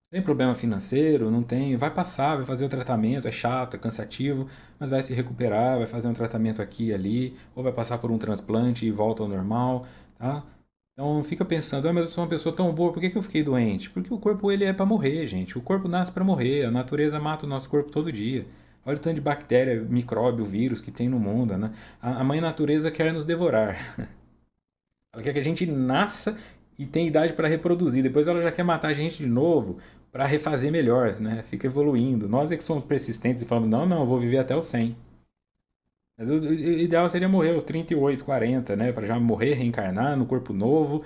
Tem problema financeiro? Não tem. Vai passar, vai fazer o tratamento. É chato, é cansativo, mas vai se recuperar. Vai fazer um tratamento aqui e ali. Ou vai passar por um transplante e volta ao normal. Tá? Então não fica pensando, mas eu sou uma pessoa tão boa, por que eu fiquei doente? Porque o corpo ele é para morrer, gente. O corpo nasce para morrer, a natureza mata o nosso corpo todo dia. Olha o tanto de bactéria, micróbio, vírus que tem no mundo, né? A mãe natureza quer nos devorar. Ela quer que a gente nasça e tenha idade para reproduzir. Depois ela já quer matar a gente de novo para refazer melhor, né? Fica evoluindo. Nós é que somos persistentes e falamos, não, eu vou viver até os 100. Mas o ideal seria morrer aos 38, 40, né? Para já morrer, reencarnar no corpo novo.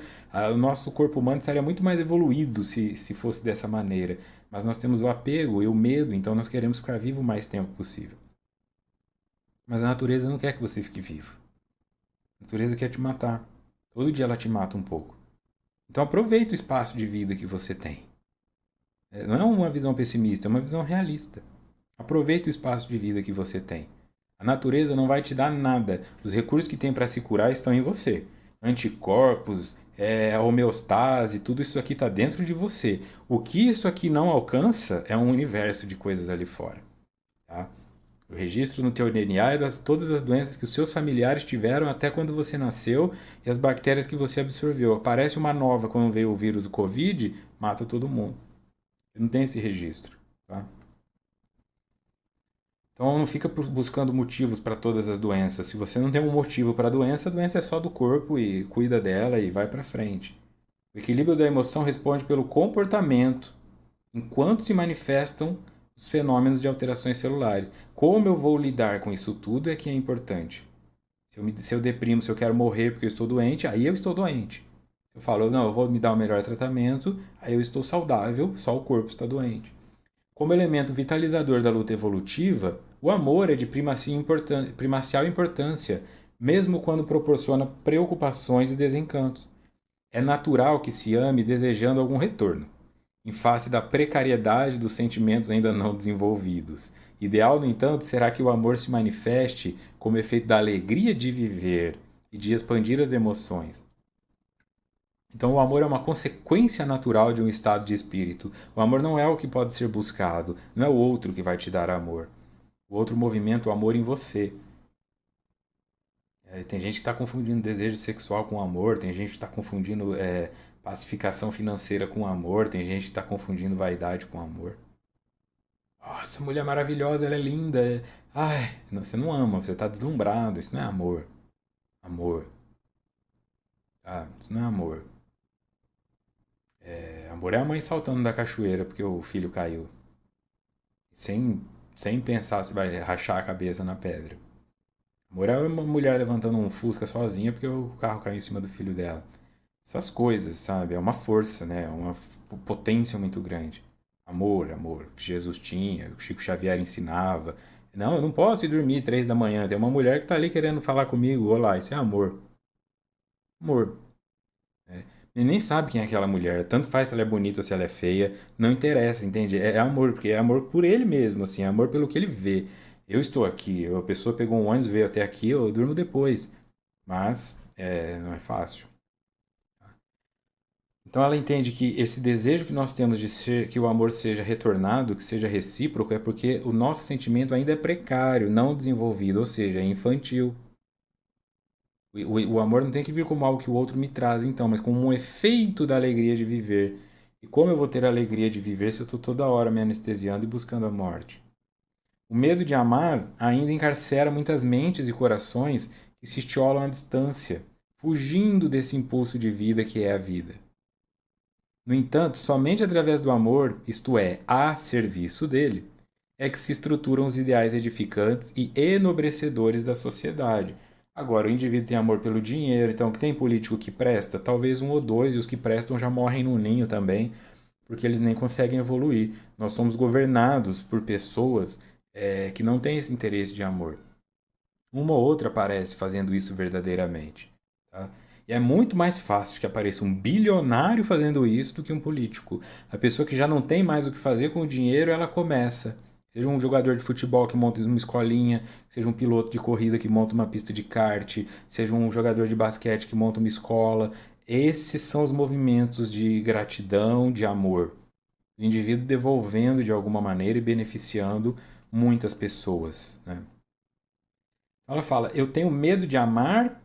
O nosso corpo humano estaria muito mais evoluído se fosse dessa maneira. Mas nós temos o apego e o medo, então nós queremos ficar vivo o mais tempo possível. Mas a natureza não quer que você fique vivo. A natureza quer te matar. Todo dia ela te mata um pouco. Então aproveita o espaço de vida que você tem. Não é uma visão pessimista, é uma visão realista. Aproveita o espaço de vida que você tem. A natureza não vai te dar nada. Os recursos que tem para se curar estão em você. Anticorpos, homeostase, tudo isso aqui está dentro de você. O que isso aqui não alcança é um universo de coisas ali fora. Tá? O registro no teu DNA é das todas as doenças que os seus familiares tiveram até quando você nasceu e as bactérias que você absorveu. Aparece uma nova quando veio o vírus do Covid, mata todo mundo. Você não tem esse registro. Tá? Então não fica buscando motivos para todas as doenças. Se você não tem um motivo para a doença é só do corpo e cuida dela e vai para frente. O equilíbrio da emoção responde pelo comportamento enquanto se manifestam os fenômenos de alterações celulares. Como eu vou lidar com isso tudo é que é importante. Se eu deprimo, se eu quero morrer porque eu estou doente, aí eu estou doente. Eu falo, não, eu vou me dar o melhor tratamento, aí eu estou saudável, só o corpo está doente. Como elemento vitalizador da luta evolutiva, o amor é de primacial importância, mesmo quando proporciona preocupações e desencantos. É natural que se ame desejando algum retorno, em face da precariedade dos sentimentos ainda não desenvolvidos. Ideal, no entanto, será que o amor se manifeste como efeito da alegria de viver e de expandir as emoções. Então, o amor é uma consequência natural de um estado de espírito. O amor não é o que pode ser buscado, não é o outro que vai te dar amor. O outro movimenta o amor em você. Tem gente que está confundindo desejo sexual com amor, tem gente que está confundindo pacificação financeira com amor, tem gente que está confundindo vaidade com amor. Nossa, mulher maravilhosa, ela é linda. Ai, não, você não ama, você está deslumbrado, isso não é amor. Amor. Tá? Isso não é amor. Amor é a mãe saltando da cachoeira porque o filho caiu. Sem, sem pensar se vai rachar a cabeça na pedra. Amor é uma mulher levantando um Fusca sozinha porque o carro caiu em cima do filho dela. Essas coisas, sabe? É uma força, né? É uma potência muito grande. Amor, amor, que Jesus tinha, que o Chico Xavier ensinava. Não, eu não posso ir dormir 3 da manhã. Tem uma mulher que tá ali querendo falar comigo. Olá, isso é amor. Amor. Ele nem sabe quem é aquela mulher. Tanto faz se ela é bonita ou se ela é feia. Não interessa, entende? É amor, porque é amor por ele mesmo, assim. É amor pelo que ele vê. Eu estou aqui. A pessoa pegou um ônibus, veio até aqui, eu durmo depois. Mas Não é fácil. Então ela entende que esse desejo que nós temos de ser, que o amor seja retornado, que seja recíproco, é porque o nosso sentimento ainda é precário, não desenvolvido, ou seja, é infantil. O amor não tem que vir como algo que o outro me traz, então, mas como um efeito da alegria de viver. E como eu vou ter a alegria de viver se eu estou toda hora me anestesiando e buscando a morte? O medo de amar ainda encarcera muitas mentes e corações que se estiolam à distância, fugindo desse impulso de vida que é a vida. No entanto, somente através do amor, isto é, a serviço dele, é que se estruturam os ideais edificantes e enobrecedores da sociedade. Agora, o indivíduo tem amor pelo dinheiro, então tem político que presta, talvez um ou dois, e os que prestam já morrem no ninho também, porque eles nem conseguem evoluir. Nós somos governados por pessoas que não têm esse interesse de amor. Uma ou outra aparece fazendo isso verdadeiramente. Tá? E é muito mais fácil que apareça um bilionário fazendo isso do que um político. A pessoa que já não tem mais o que fazer com o dinheiro, ela começa. Seja um jogador de futebol que monta uma escolinha, seja um piloto de corrida que monta uma pista de kart, seja um jogador de basquete que monta uma escola. Esses são os movimentos de gratidão, de amor. O indivíduo devolvendo de alguma maneira e beneficiando muitas pessoas. Né? Ela fala: eu tenho medo de amar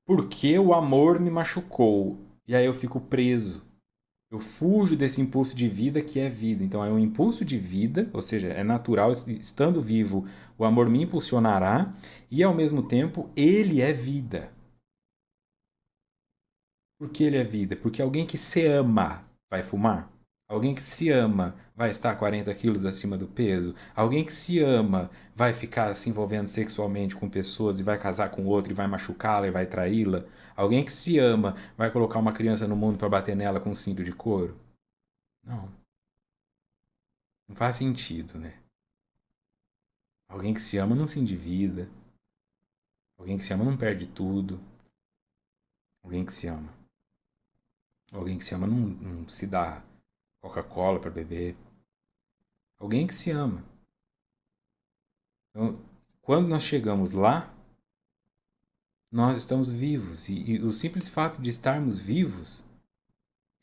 porque o amor me machucou. E aí eu fico preso. Eu fujo desse impulso de vida que é vida. Então é um impulso de vida, ou seja, é natural, estando vivo, o amor me impulsionará e ao mesmo tempo ele é vida. Por que ele é vida? Porque alguém que se ama vai fumar? Alguém que se ama vai estar 40 quilos acima do peso? Alguém que se ama vai ficar se envolvendo sexualmente com pessoas e vai casar com outro e vai machucá-la e vai traí-la? Alguém que se ama vai colocar uma criança no mundo para bater nela com um cinto de couro? Não, não faz sentido, né? Alguém que se ama não se endivida. Alguém que se ama não perde tudo. Alguém que se ama. Alguém que se ama não se dá Coca-Cola para beber. Alguém que se ama. Então, quando nós chegamos lá, nós estamos vivos. E o simples fato de estarmos vivos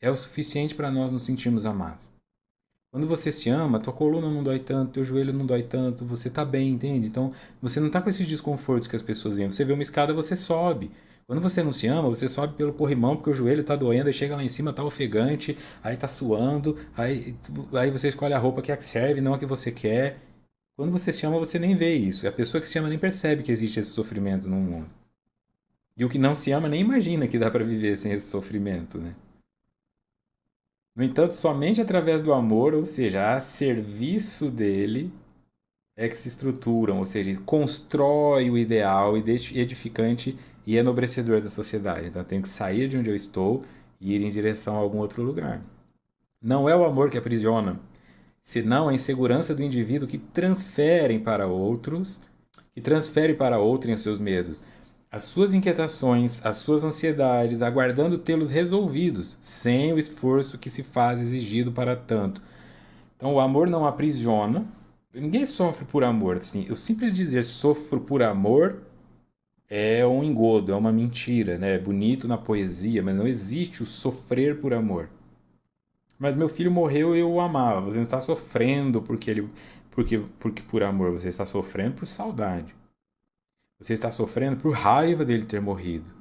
é o suficiente para nós nos sentirmos amados. Quando você se ama, tua coluna não dói tanto, teu joelho não dói tanto, você tá bem, entende? Então, você não tá com esses desconfortos que as pessoas veem. Você vê uma escada, você sobe. Quando você não se ama, você sobe pelo corrimão porque o joelho tá doendo, aí chega lá em cima, tá ofegante, aí tá suando, aí você escolhe a roupa que é a que serve, não a que você quer. Quando você se ama, você nem vê isso. A pessoa que se ama nem percebe que existe esse sofrimento no mundo. E o que não se ama nem imagina que dá para viver sem esse sofrimento, né? No entanto, somente através do amor, ou seja, a serviço dele, é que se estruturam, ou seja, constrói o ideal edificante e enobrecedor da sociedade. Então, eu tenho que sair de onde eu estou e ir em direção a algum outro lugar. Não é o amor que aprisiona, senão a insegurança do indivíduo que transfere para outrem os seus medos, as suas inquietações, as suas ansiedades, aguardando tê-los resolvidos, sem o esforço que se faz exigido para tanto. Então, o amor não aprisiona. Ninguém sofre por amor. Assim, o simples dizer sofro por amor é um engodo, é uma mentira, né? É bonito na poesia, mas não existe o sofrer por amor. Mas meu filho morreu e eu o amava. Você não está sofrendo porque por amor, você está sofrendo por saudade. Você está sofrendo por raiva dele ter morrido.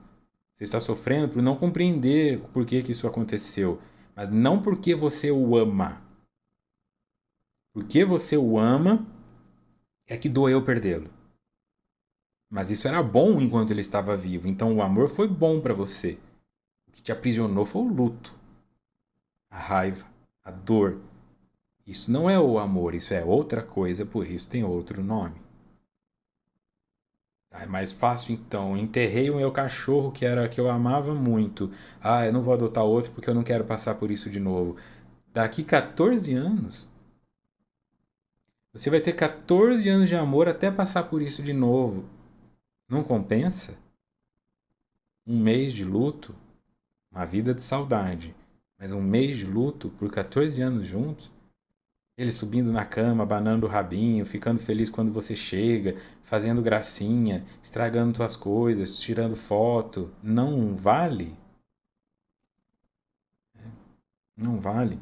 Você está sofrendo por não compreender por que isso aconteceu, mas não porque você o ama. Porque você o ama é que doeu perdê-lo. Mas isso era bom enquanto ele estava vivo, então o amor foi bom para você. O que te aprisionou foi o luto, a raiva, a dor. Isso não é o amor, isso é outra coisa, por isso tem outro nome. Ah, é mais fácil então. Enterrei o meu cachorro que eu amava muito. Ah, eu não vou adotar outro porque eu não quero passar por isso de novo. Daqui 14 anos, você vai ter 14 anos de amor até passar por isso de novo. Não compensa? Um mês de luto, uma vida de saudade, mas um mês de luto por 14 anos juntos? Ele subindo na cama, abanando o rabinho, ficando feliz quando você chega, fazendo gracinha, estragando tuas coisas, tirando foto. Não vale? Não vale.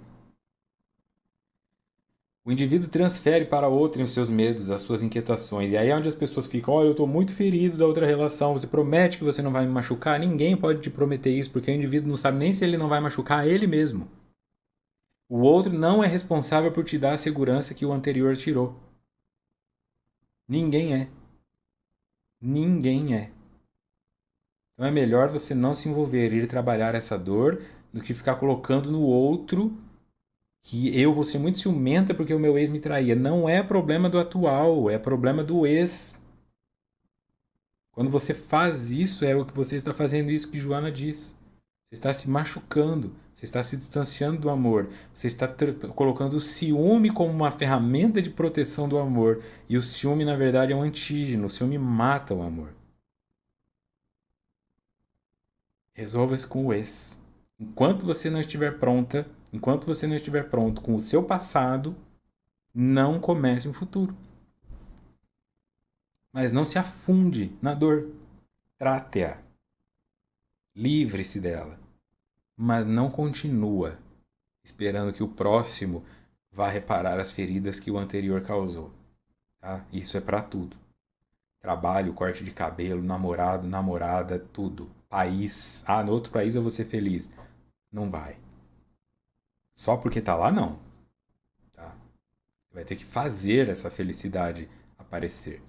O indivíduo transfere para outro os seus medos, as suas inquietações. E aí é onde as pessoas ficam: olha, eu estou muito ferido da outra relação, você promete que você não vai me machucar? Ninguém pode te prometer isso, porque o indivíduo não sabe nem se ele não vai machucar ele mesmo. O outro não é responsável por te dar a segurança que o anterior tirou. Ninguém é. Ninguém é. Então é melhor você não se envolver, ir trabalhar essa dor, do que ficar colocando no outro que eu vou ser muito ciumenta porque o meu ex me traía. Não é problema do atual, é problema do ex. Quando você faz isso, é o que você está fazendo isso que Joana diz. Você está se machucando, você está se distanciando do amor, você está colocando o ciúme como uma ferramenta de proteção do amor. E o ciúme, na verdade, é um antígeno. O ciúme mata o amor. Resolva isso com o ex. Enquanto você não estiver pronta, enquanto você não estiver pronto com o seu passado, não comece um futuro. Mas não se afunde na dor. Trate-a. Livre-se dela. Mas não continua esperando que o próximo vá reparar as feridas que o anterior causou. Tá? Isso é para tudo. Trabalho, corte de cabelo, namorado, namorada, tudo. País. Ah, no outro país eu vou ser feliz. Não vai. Só porque tá lá, não. Tá? Vai ter que fazer essa felicidade aparecer.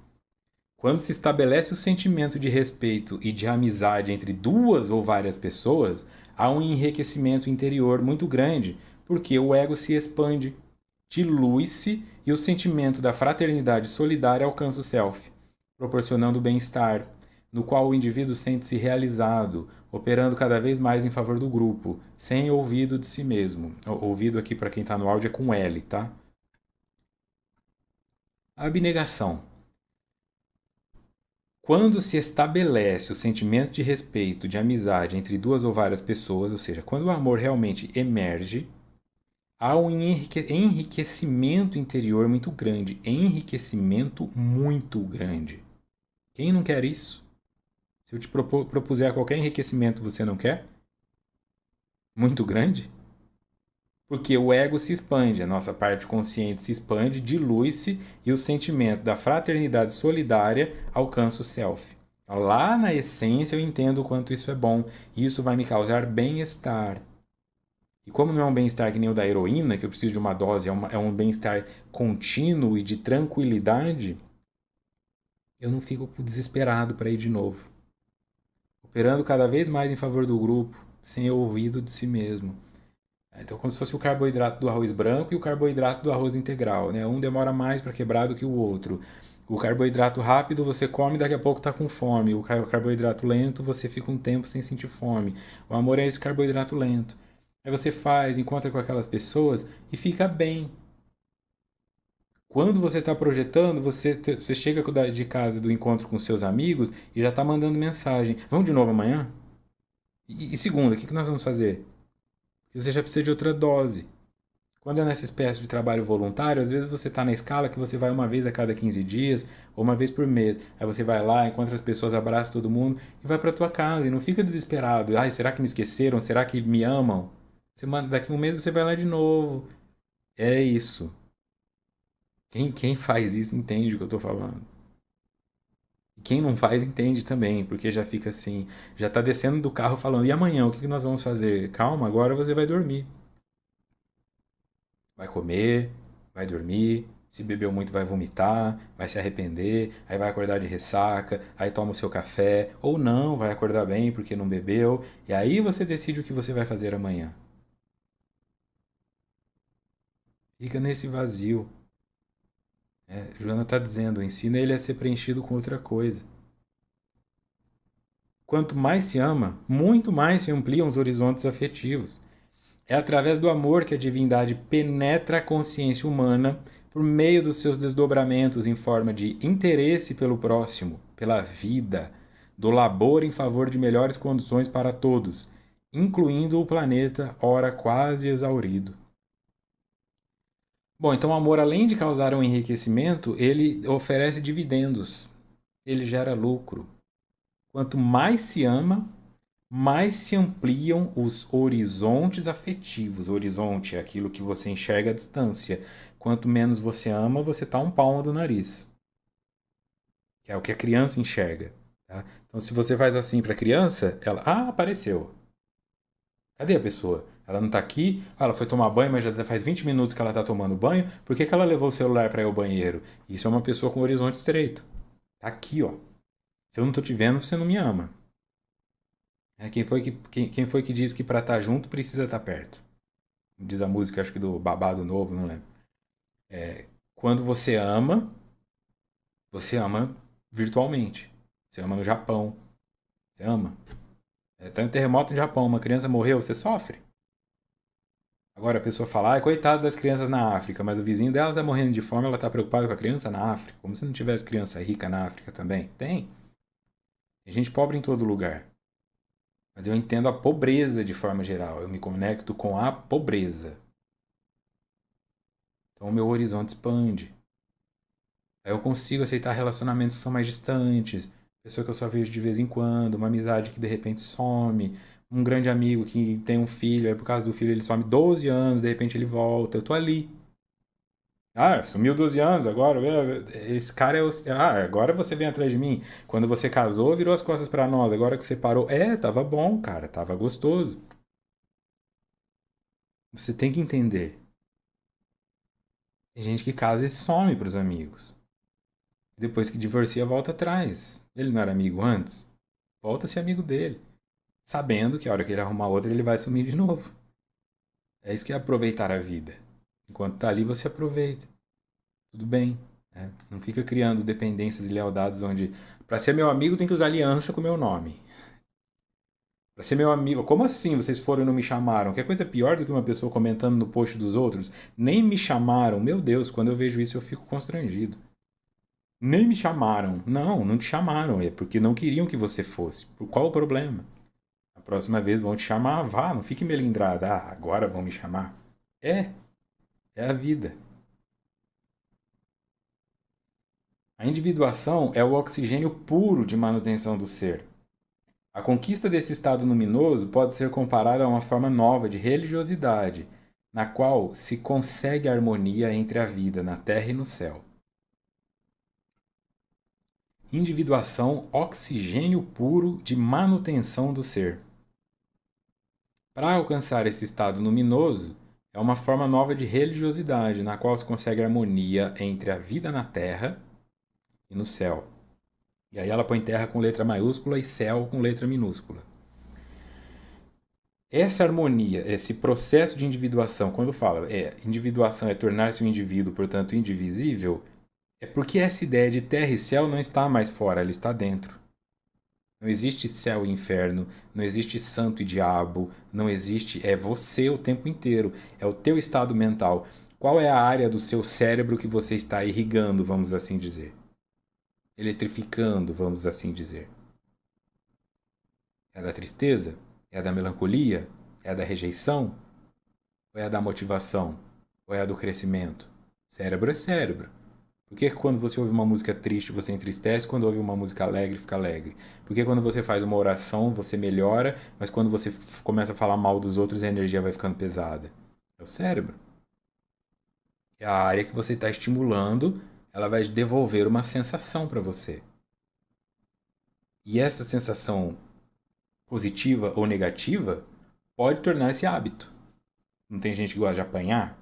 Quando se estabelece o sentimento de respeito e de amizade entre duas ou várias pessoas, há um enriquecimento interior muito grande, porque o ego se expande, dilui-se e o sentimento da fraternidade solidária alcança o self, proporcionando bem-estar, no qual o indivíduo sente-se realizado, operando cada vez mais em favor do grupo, sem ouvido de si mesmo. Ouvido aqui para quem está no áudio é com L, tá? A abnegação. Quando se estabelece o sentimento de respeito, de amizade entre duas ou várias pessoas, ou seja, quando o amor realmente emerge, há um enriquecimento interior muito grande. Enriquecimento muito grande. Quem não quer isso? Se eu te propuser qualquer enriquecimento, você não quer? Muito grande? Porque o ego se expande, a nossa parte consciente se expande, dilui-se e o sentimento da fraternidade solidária alcança o self. Então, lá na essência eu entendo o quanto isso é bom e isso vai me causar bem-estar. E como não é um bem-estar que nem o da heroína, que eu preciso de uma dose, é um bem-estar contínuo e de tranquilidade, eu não fico desesperado para ir de novo. Operando cada vez mais em favor do grupo, sem ouvido de si mesmo. Então, como se fosse o carboidrato do arroz branco e o carboidrato do arroz integral, né? Um demora mais para quebrar do que o outro. O carboidrato rápido você come e daqui a pouco está com fome. O carboidrato lento você fica um tempo sem sentir fome. O amor é esse carboidrato lento. Aí você faz, encontra com aquelas pessoas e fica bem. Quando você está projetando, você chega de casa do encontro com seus amigos e já está mandando mensagem. Vamos de novo amanhã? E segunda, o que nós vamos fazer? Você já precisa de outra dose. Quando é nessa espécie de trabalho voluntário, às vezes você está na escala que você vai uma vez a cada 15 dias ou uma vez por mês. Aí você vai lá, encontra as pessoas, abraça todo mundo e vai para tua casa. E não fica desesperado. Ai, será que me esqueceram? Será que me amam? Daqui a um mês você vai lá de novo. É isso. Quem faz isso entende o que eu estou falando. E quem não faz entende também, porque já fica assim, já está descendo do carro falando, e amanhã, o que nós vamos fazer? Calma, agora você vai dormir. Vai comer, vai dormir, se bebeu muito vai vomitar, vai se arrepender, aí vai acordar de ressaca, aí toma o seu café, ou não, vai acordar bem porque não bebeu, e aí você decide o que você vai fazer amanhã. Fica nesse vazio. Joana está dizendo, ensina ele a ser preenchido com outra coisa. Quanto mais se ama, muito mais se ampliam os horizontes afetivos. É através do amor que a divindade penetra a consciência humana por meio dos seus desdobramentos em forma de interesse pelo próximo, pela vida, do labor em favor de melhores condições para todos, incluindo o planeta ora quase exaurido. Bom, então o amor, além de causar um enriquecimento, ele oferece dividendos. Ele gera lucro. Quanto mais se ama, mais se ampliam os horizontes afetivos. Horizonte é aquilo que você enxerga à distância. Quanto menos você ama, você está a um palmo do nariz. Que é o que a criança enxerga. Tá? Então, se você faz assim para a criança, ela, apareceu. Cadê a pessoa? Ela não tá aqui, ela foi tomar banho, mas já faz 20 minutos que ela tá tomando banho. Por que que ela levou o celular para ir ao banheiro? Isso é uma pessoa com horizonte estreito. Tá aqui, ó. Se eu não tô te vendo, você não me ama. Quem foi que disse que para estar junto precisa estar perto? Diz a música, acho que do Babado Novo, não lembro. Quando você ama virtualmente. Você ama no Japão. Você ama. Tem um terremoto no Japão, uma criança morreu, você sofre. Agora a pessoa fala, ai, coitado das crianças na África, mas o vizinho dela tá morrendo de fome, ela tá preocupada com a criança na África. Como se não tivesse criança rica na África também. Tem. Tem gente pobre em todo lugar. Mas eu entendo a pobreza de forma geral. Eu me conecto com a pobreza. Então o meu horizonte expande. Aí eu consigo aceitar relacionamentos que são mais distantes, pessoa que eu só vejo de vez em quando, uma amizade que de repente some, um grande amigo que tem um filho, aí por causa do filho ele some 12 anos, de repente ele volta, eu tô ali. Ah, sumiu 12 anos, agora esse cara é o. Ah, agora você vem atrás de mim. Quando você casou, virou as costas pra nós. Agora que você parou. Tava bom, cara, tava gostoso. Você tem que entender. Tem gente que casa e some pros amigos. Depois que divorcia, volta atrás. Ele não era amigo antes? Volta a ser amigo dele. Sabendo que a hora que ele arrumar outra, ele vai sumir de novo. É isso que é aproveitar a vida. Enquanto tá ali, você aproveita. Tudo bem. Né? Não fica criando dependências e lealdades onde, para ser meu amigo, tem que usar aliança com o meu nome. Para ser meu amigo, como assim vocês foram e não me chamaram? Que coisa pior do que uma pessoa comentando no post dos outros? Nem me chamaram. Meu Deus, quando eu vejo isso eu fico constrangido. Nem me chamaram. Não, não te chamaram. É porque não queriam que você fosse. Por qual o problema? A próxima vez vão te chamar, vá, não fique melindrada. Ah, agora vão me chamar. É, é a vida. A individuação é o oxigênio puro de manutenção do ser. A conquista desse estado luminoso pode ser comparada a uma forma nova de religiosidade, na qual se consegue a harmonia entre a vida na terra e no céu. Individuação, oxigênio puro de manutenção do ser. Para alcançar esse estado luminoso, é uma forma nova de religiosidade, na qual se consegue harmonia entre a vida na terra e no céu. E aí ela põe terra com letra maiúscula e céu com letra minúscula. Essa harmonia, esse processo de individuação, quando fala individuação é tornar-se um indivíduo, portanto indivisível, é porque essa ideia de terra e céu não está mais fora, ela está dentro. Não existe céu e inferno, não existe santo e diabo, não existe. É você o tempo inteiro, é o teu estado mental. Qual é a área do seu cérebro que você está irrigando, vamos assim dizer? Eletrificando, vamos assim dizer. É a da tristeza? É a da melancolia? É a da rejeição? Ou é a da motivação? Ou é a do crescimento? Cérebro é cérebro. Por que quando você ouve uma música triste você entristece, quando ouve uma música alegre fica alegre? Por que quando você faz uma oração você melhora, mas quando você começa a falar mal dos outros a energia vai ficando pesada? É o cérebro. É a área que você está estimulando, ela vai devolver uma sensação para você. E essa sensação positiva ou negativa pode tornar-se hábito. Não tem gente que gosta de apanhar?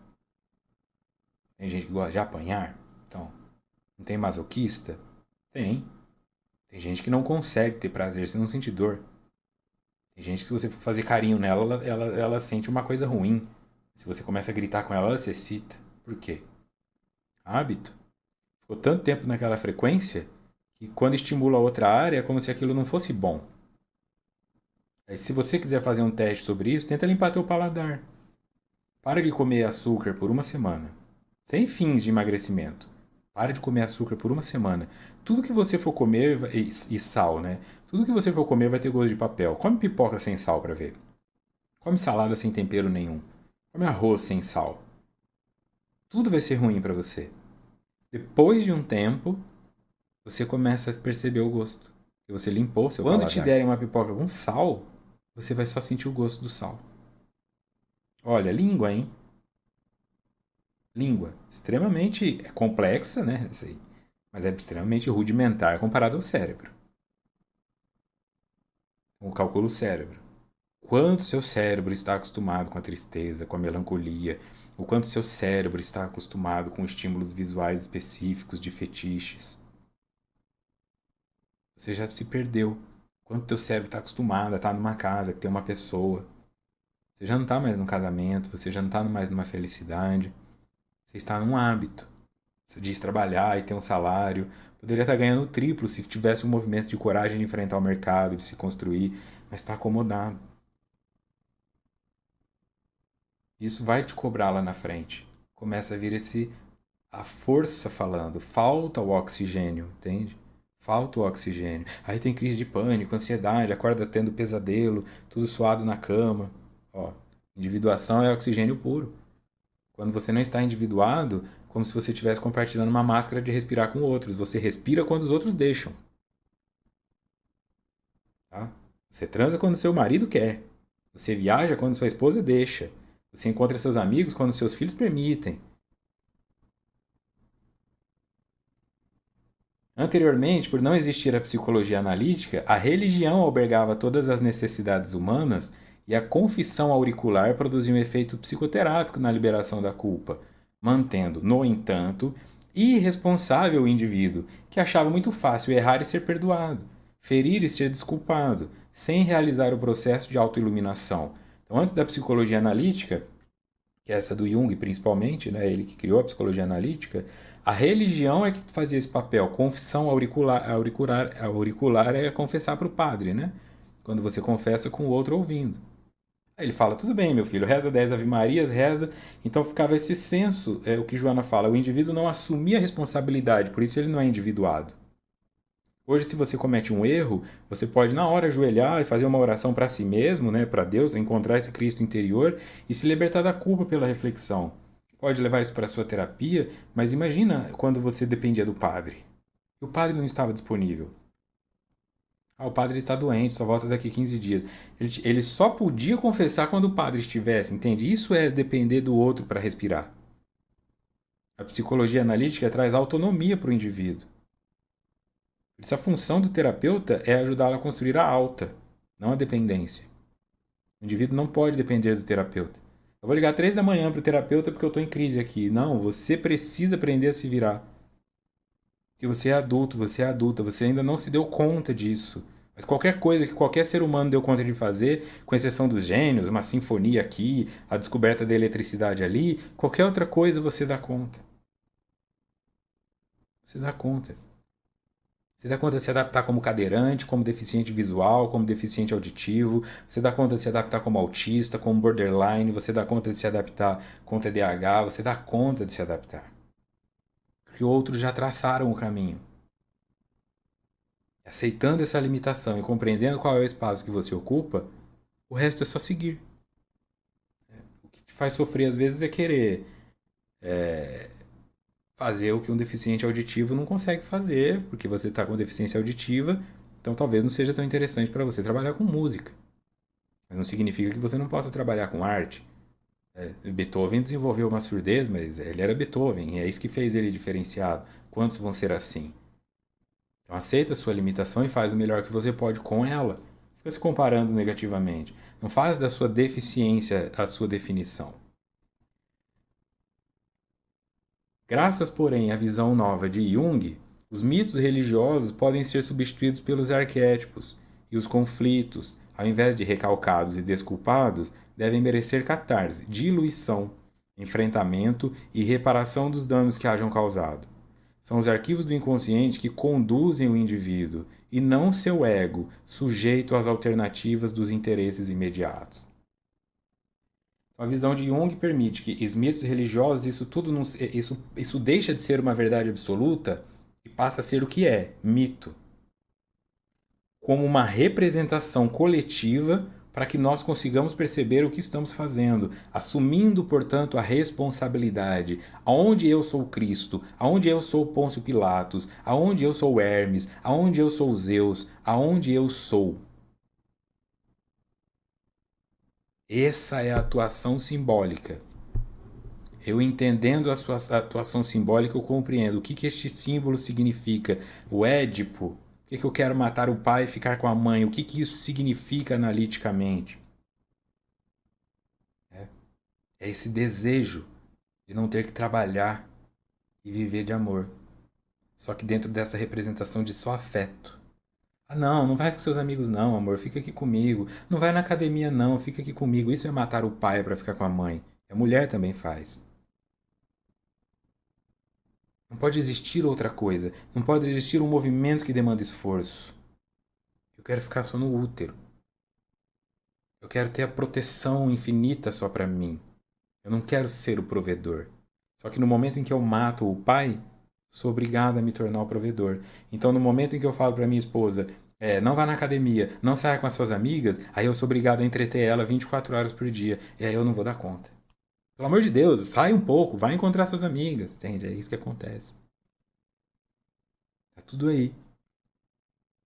Tem gente que gosta de apanhar? Então, não tem masoquista? Tem. Tem gente que não consegue ter prazer sem não sentir dor. Tem gente que se você for fazer carinho nela, ela sente uma coisa ruim. Se você começa a gritar com ela se excita. Por quê? Hábito. Ficou tanto tempo naquela frequência que quando estimula outra área é como se aquilo não fosse bom. Aí, se você quiser fazer um teste sobre isso, tenta limpar teu paladar. Para de comer açúcar por uma semana. Sem fins de emagrecimento. Para de comer açúcar por uma semana. Tudo que você for comer, e sal, né? Tudo que você for comer vai ter gosto de papel. Come pipoca sem sal para ver. Come salada sem tempero nenhum. Come arroz sem sal. Tudo vai ser ruim para você. Depois de um tempo, você começa a perceber o gosto. E você limpou o seu paladar. Quando te derem uma pipoca com sal, você vai só sentir o gosto do sal. Olha, língua, hein? Língua. Extremamente complexa, né? Mas é extremamente rudimentar comparado ao cérebro. O cálculo cérebro. Quanto seu cérebro está acostumado com a tristeza, com a melancolia, o quanto seu cérebro está acostumado com estímulos visuais específicos de fetiches. Você já se perdeu. Quanto teu cérebro está acostumado a estar numa casa, que tem uma pessoa. Você já não está mais num casamento, você já não está mais numa felicidade. Você está num hábito. Você diz trabalhar e ter um salário. Poderia estar ganhando o triplo se tivesse um movimento de coragem de enfrentar o mercado, de se construir, mas está acomodado. Isso vai te cobrar lá na frente. Começa a vir a força falando, falta o oxigênio, entende? Falta o oxigênio. Aí tem crise de pânico, ansiedade, acorda tendo pesadelo, tudo suado na cama. Ó, individuação é oxigênio puro. Quando você não está individuado, como se você estivesse compartilhando uma máscara de respirar com outros. Você respira quando os outros deixam. Tá? Você transa quando seu marido quer. Você viaja quando sua esposa deixa. Você encontra seus amigos quando seus filhos permitem. Anteriormente, por não existir a psicologia analítica, a religião albergava todas as necessidades humanas e a confissão auricular produzia um efeito psicoterápico na liberação da culpa, mantendo, no entanto, irresponsável o indivíduo, que achava muito fácil errar e ser perdoado, ferir e ser desculpado, sem realizar o processo de autoiluminação. Então, antes da psicologia analítica, que é essa do Jung principalmente, né, ele que criou a psicologia analítica, a religião é que fazia esse papel. Confissão auricular é confessar para o padre, né? Quando você confessa com o outro ouvindo. Aí ele fala, tudo bem, meu filho, reza 10 Ave Marias, reza. Então ficava esse senso, é o que Joana fala, o indivíduo não assumia a responsabilidade, por isso ele não é individuado. Hoje, se você comete um erro, você pode na hora ajoelhar e fazer uma oração para si mesmo, né, para Deus, encontrar esse Cristo interior e se libertar da culpa pela reflexão. Pode levar isso para a sua terapia, mas imagina quando você dependia do padre. E o padre não estava disponível. Ah, o padre está doente, só volta daqui 15 dias. Ele só podia confessar quando o padre estivesse, entende? Isso é depender do outro para respirar. A psicologia analítica traz autonomia para o indivíduo. Por isso, a função do terapeuta é ajudá-lo a construir a alta, não a dependência. O indivíduo não pode depender do terapeuta. Eu vou ligar 3 da manhã para o terapeuta porque eu estou em crise aqui. Não, você precisa aprender a se virar. Porque você é adulto, você é adulta, você ainda não se deu conta disso. Mas qualquer coisa que qualquer ser humano deu conta de fazer, com exceção dos gênios, uma sinfonia aqui, a descoberta da eletricidade ali, qualquer outra coisa você dá conta. Você dá conta. Você dá conta de se adaptar como cadeirante, como deficiente visual, como deficiente auditivo. Você dá conta de se adaptar como autista, como borderline. Você dá conta de se adaptar com TDAH. Você dá conta de se adaptar. Porque outros já traçaram o caminho. Aceitando essa limitação e compreendendo qual é o espaço que você ocupa, o resto é só seguir. O que te faz sofrer às vezes é querer fazer o que um deficiente auditivo não consegue fazer, porque você está com deficiência auditiva, então talvez não seja tão interessante para você trabalhar com música. Mas não significa que você não possa trabalhar com arte. Beethoven desenvolveu uma surdez, mas ele era Beethoven, e é isso que fez ele diferenciado. Quantos vão ser assim? Então aceita a sua limitação e faz o melhor que você pode com ela. Fica se comparando negativamente. Não faz da sua deficiência a sua definição. Graças, porém, à visão nova de Jung, os mitos religiosos podem ser substituídos pelos arquétipos, e os conflitos, ao invés de recalcados e desculpados, devem merecer catarse, diluição, enfrentamento e reparação dos danos que hajam causado. São os arquivos do inconsciente que conduzem o indivíduo, e não seu ego, sujeito às alternativas dos interesses imediatos. A visão de Jung permite que os mitos religiosos, isso deixa de ser uma verdade absoluta e passa a ser o que é, mito. Como uma representação coletiva para que nós consigamos perceber o que estamos fazendo, assumindo, portanto, a responsabilidade. Aonde eu sou Cristo, aonde eu sou Pôncio Pilatos, aonde eu sou Hermes, aonde eu sou Zeus, aonde eu sou. Essa é a atuação simbólica. Eu entendendo a sua atuação simbólica, eu compreendo o que este símbolo significa. O Édipo, por que eu quero matar o pai e ficar com a mãe? O que isso significa analiticamente? É esse desejo de não ter que trabalhar e viver de amor. Só que dentro dessa representação de só afeto. Ah, não, não vai com seus amigos não, amor, fica aqui comigo. Não vai na academia não, fica aqui comigo. Isso é matar o pai para ficar com a mãe. A mulher também faz. Não pode existir outra coisa. Não pode existir um movimento que demanda esforço. Eu quero ficar só no útero. Eu quero ter a proteção infinita só para mim. Eu não quero ser o provedor. Só que no momento em que eu mato o pai, sou obrigado a me tornar o provedor. Então, no momento em que eu falo para minha esposa, não vá na academia, não saia com as suas amigas, aí eu sou obrigado a entreter ela 24 horas por dia. E aí eu não vou dar conta. Pelo amor de Deus, sai um pouco, vai encontrar suas amigas. Entende? É isso que acontece. Tá tudo aí.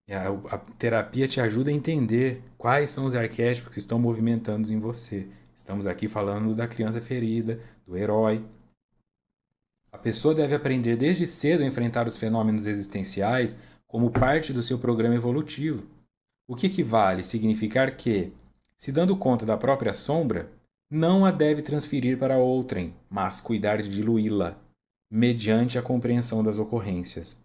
E a terapia te ajuda a entender quais são os arquétipos que estão movimentando em você. Estamos aqui falando da criança ferida, do herói. A pessoa deve aprender desde cedo a enfrentar os fenômenos existenciais como parte do seu programa evolutivo. O que equivale significar que, se dando conta da própria sombra, não a deve transferir para outrem, mas cuidar de diluí-la, mediante a compreensão das ocorrências.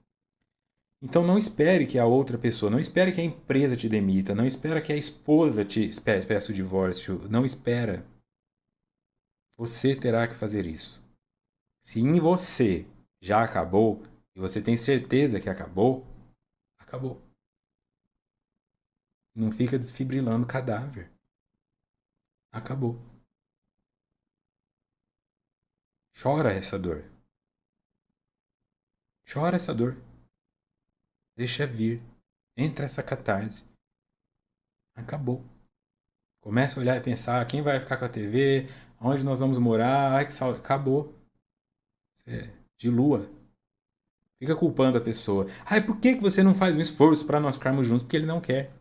Então não espere que a outra pessoa, não espere que a empresa te demita, não espere que a esposa te peça o divórcio, não espera. Você terá que fazer isso. Se em você já acabou, e você tem certeza que acabou, acabou. Não fica desfibrilando cadáver. Acabou. Chora essa dor. Chora essa dor. Deixa vir. Entra essa catarse. Acabou. Começa a olhar e pensar quem vai ficar com a TV, onde nós vamos morar. Ai, que saudade. Acabou. Dilua. Fica culpando a pessoa. Ai, por que você não faz um esforço para nós ficarmos juntos? Porque ele não quer.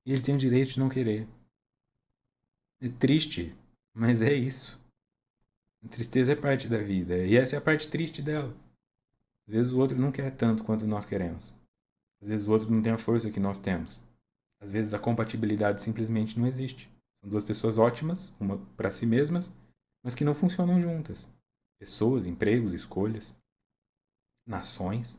E ele tem o direito de não querer. É triste, mas é isso. A tristeza é parte da vida. E essa é a parte triste dela. Às vezes o outro não quer tanto quanto nós queremos. Às vezes o outro não tem a força que nós temos. Às vezes a compatibilidade simplesmente não existe. São duas pessoas ótimas, uma para si mesmas, mas que não funcionam juntas. Pessoas, empregos, escolhas, nações.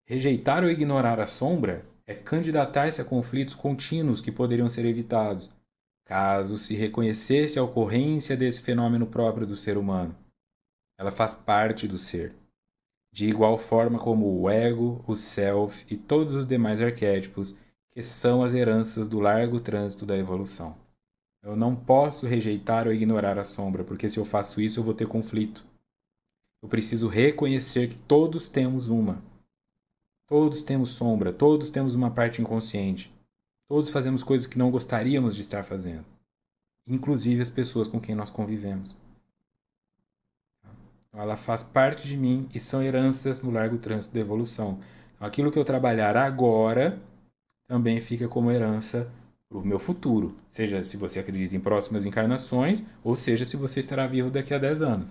Rejeitar ou ignorar a sombra é candidatar-se a conflitos contínuos que poderiam ser evitados, caso se reconhecesse a ocorrência desse fenômeno próprio do ser humano. Ela faz parte do ser. De igual forma como o ego, o self e todos os demais arquétipos, que são as heranças do largo trânsito da evolução. Eu não posso rejeitar ou ignorar a sombra, porque se eu faço isso eu vou ter conflito. Eu preciso reconhecer que todos temos uma. Todos temos sombra, todos temos uma parte inconsciente. Todos fazemos coisas que não gostaríamos de estar fazendo. Inclusive as pessoas com quem nós convivemos. Então, ela faz parte de mim e são heranças no largo trânsito da evolução. Então, aquilo que eu trabalhar agora também fica como herança para o meu futuro. Seja se você acredita em próximas encarnações, ou seja se você estará vivo daqui a 10 anos.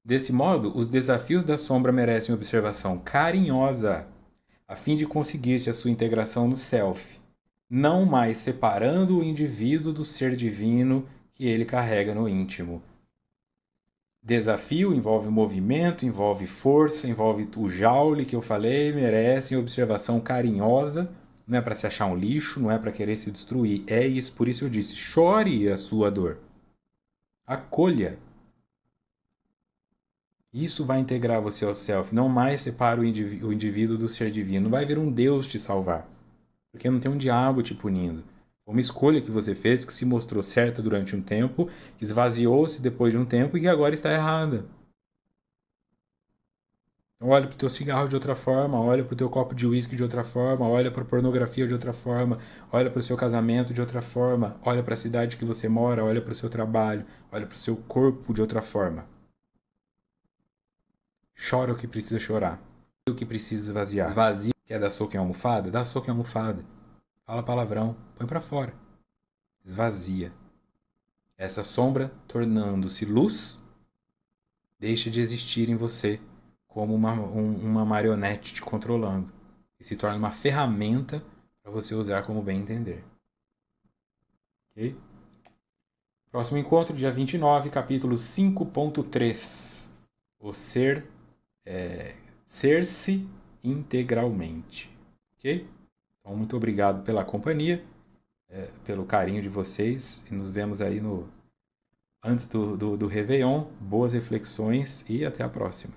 Desse modo, os desafios da sombra merecem observação carinhosa, a fim de conseguir-se a sua integração no self, não mais separando o indivíduo do ser divino que ele carrega no íntimo. Desafio envolve movimento, envolve força, envolve o jaule que eu falei, merecem observação carinhosa, não é para se achar um lixo, não é para querer se destruir, é isso, por isso eu disse, chore a sua dor, acolha. Isso vai integrar você ao self, não mais separa o indivíduo do ser divino. Não vai vir um Deus te salvar, porque não tem um diabo te punindo. Foi uma escolha que você fez que se mostrou certa durante um tempo, que esvaziou-se depois de um tempo e que agora está errada. Então, olha para o teu cigarro de outra forma, olha para o teu copo de uísque de outra forma, olha para a pornografia de outra forma, olha para o seu casamento de outra forma, olha para a cidade que você mora, olha para o seu trabalho, olha para o seu corpo de outra forma. Chora o que precisa chorar. O que precisa esvaziar. Esvazia. Quer dar soco em almofada? Dá soco em almofada. Fala palavrão. Põe para fora. Esvazia. Essa sombra, tornando-se luz, deixa de existir em você como uma marionete te controlando. E se torna uma ferramenta para você usar como bem entender. Ok? Próximo encontro, dia 29, capítulo 5.3. O ser-se integralmente. Ok? Então, muito obrigado pela companhia, pelo carinho de vocês. E nos vemos aí antes do Réveillon. Boas reflexões e até a próxima.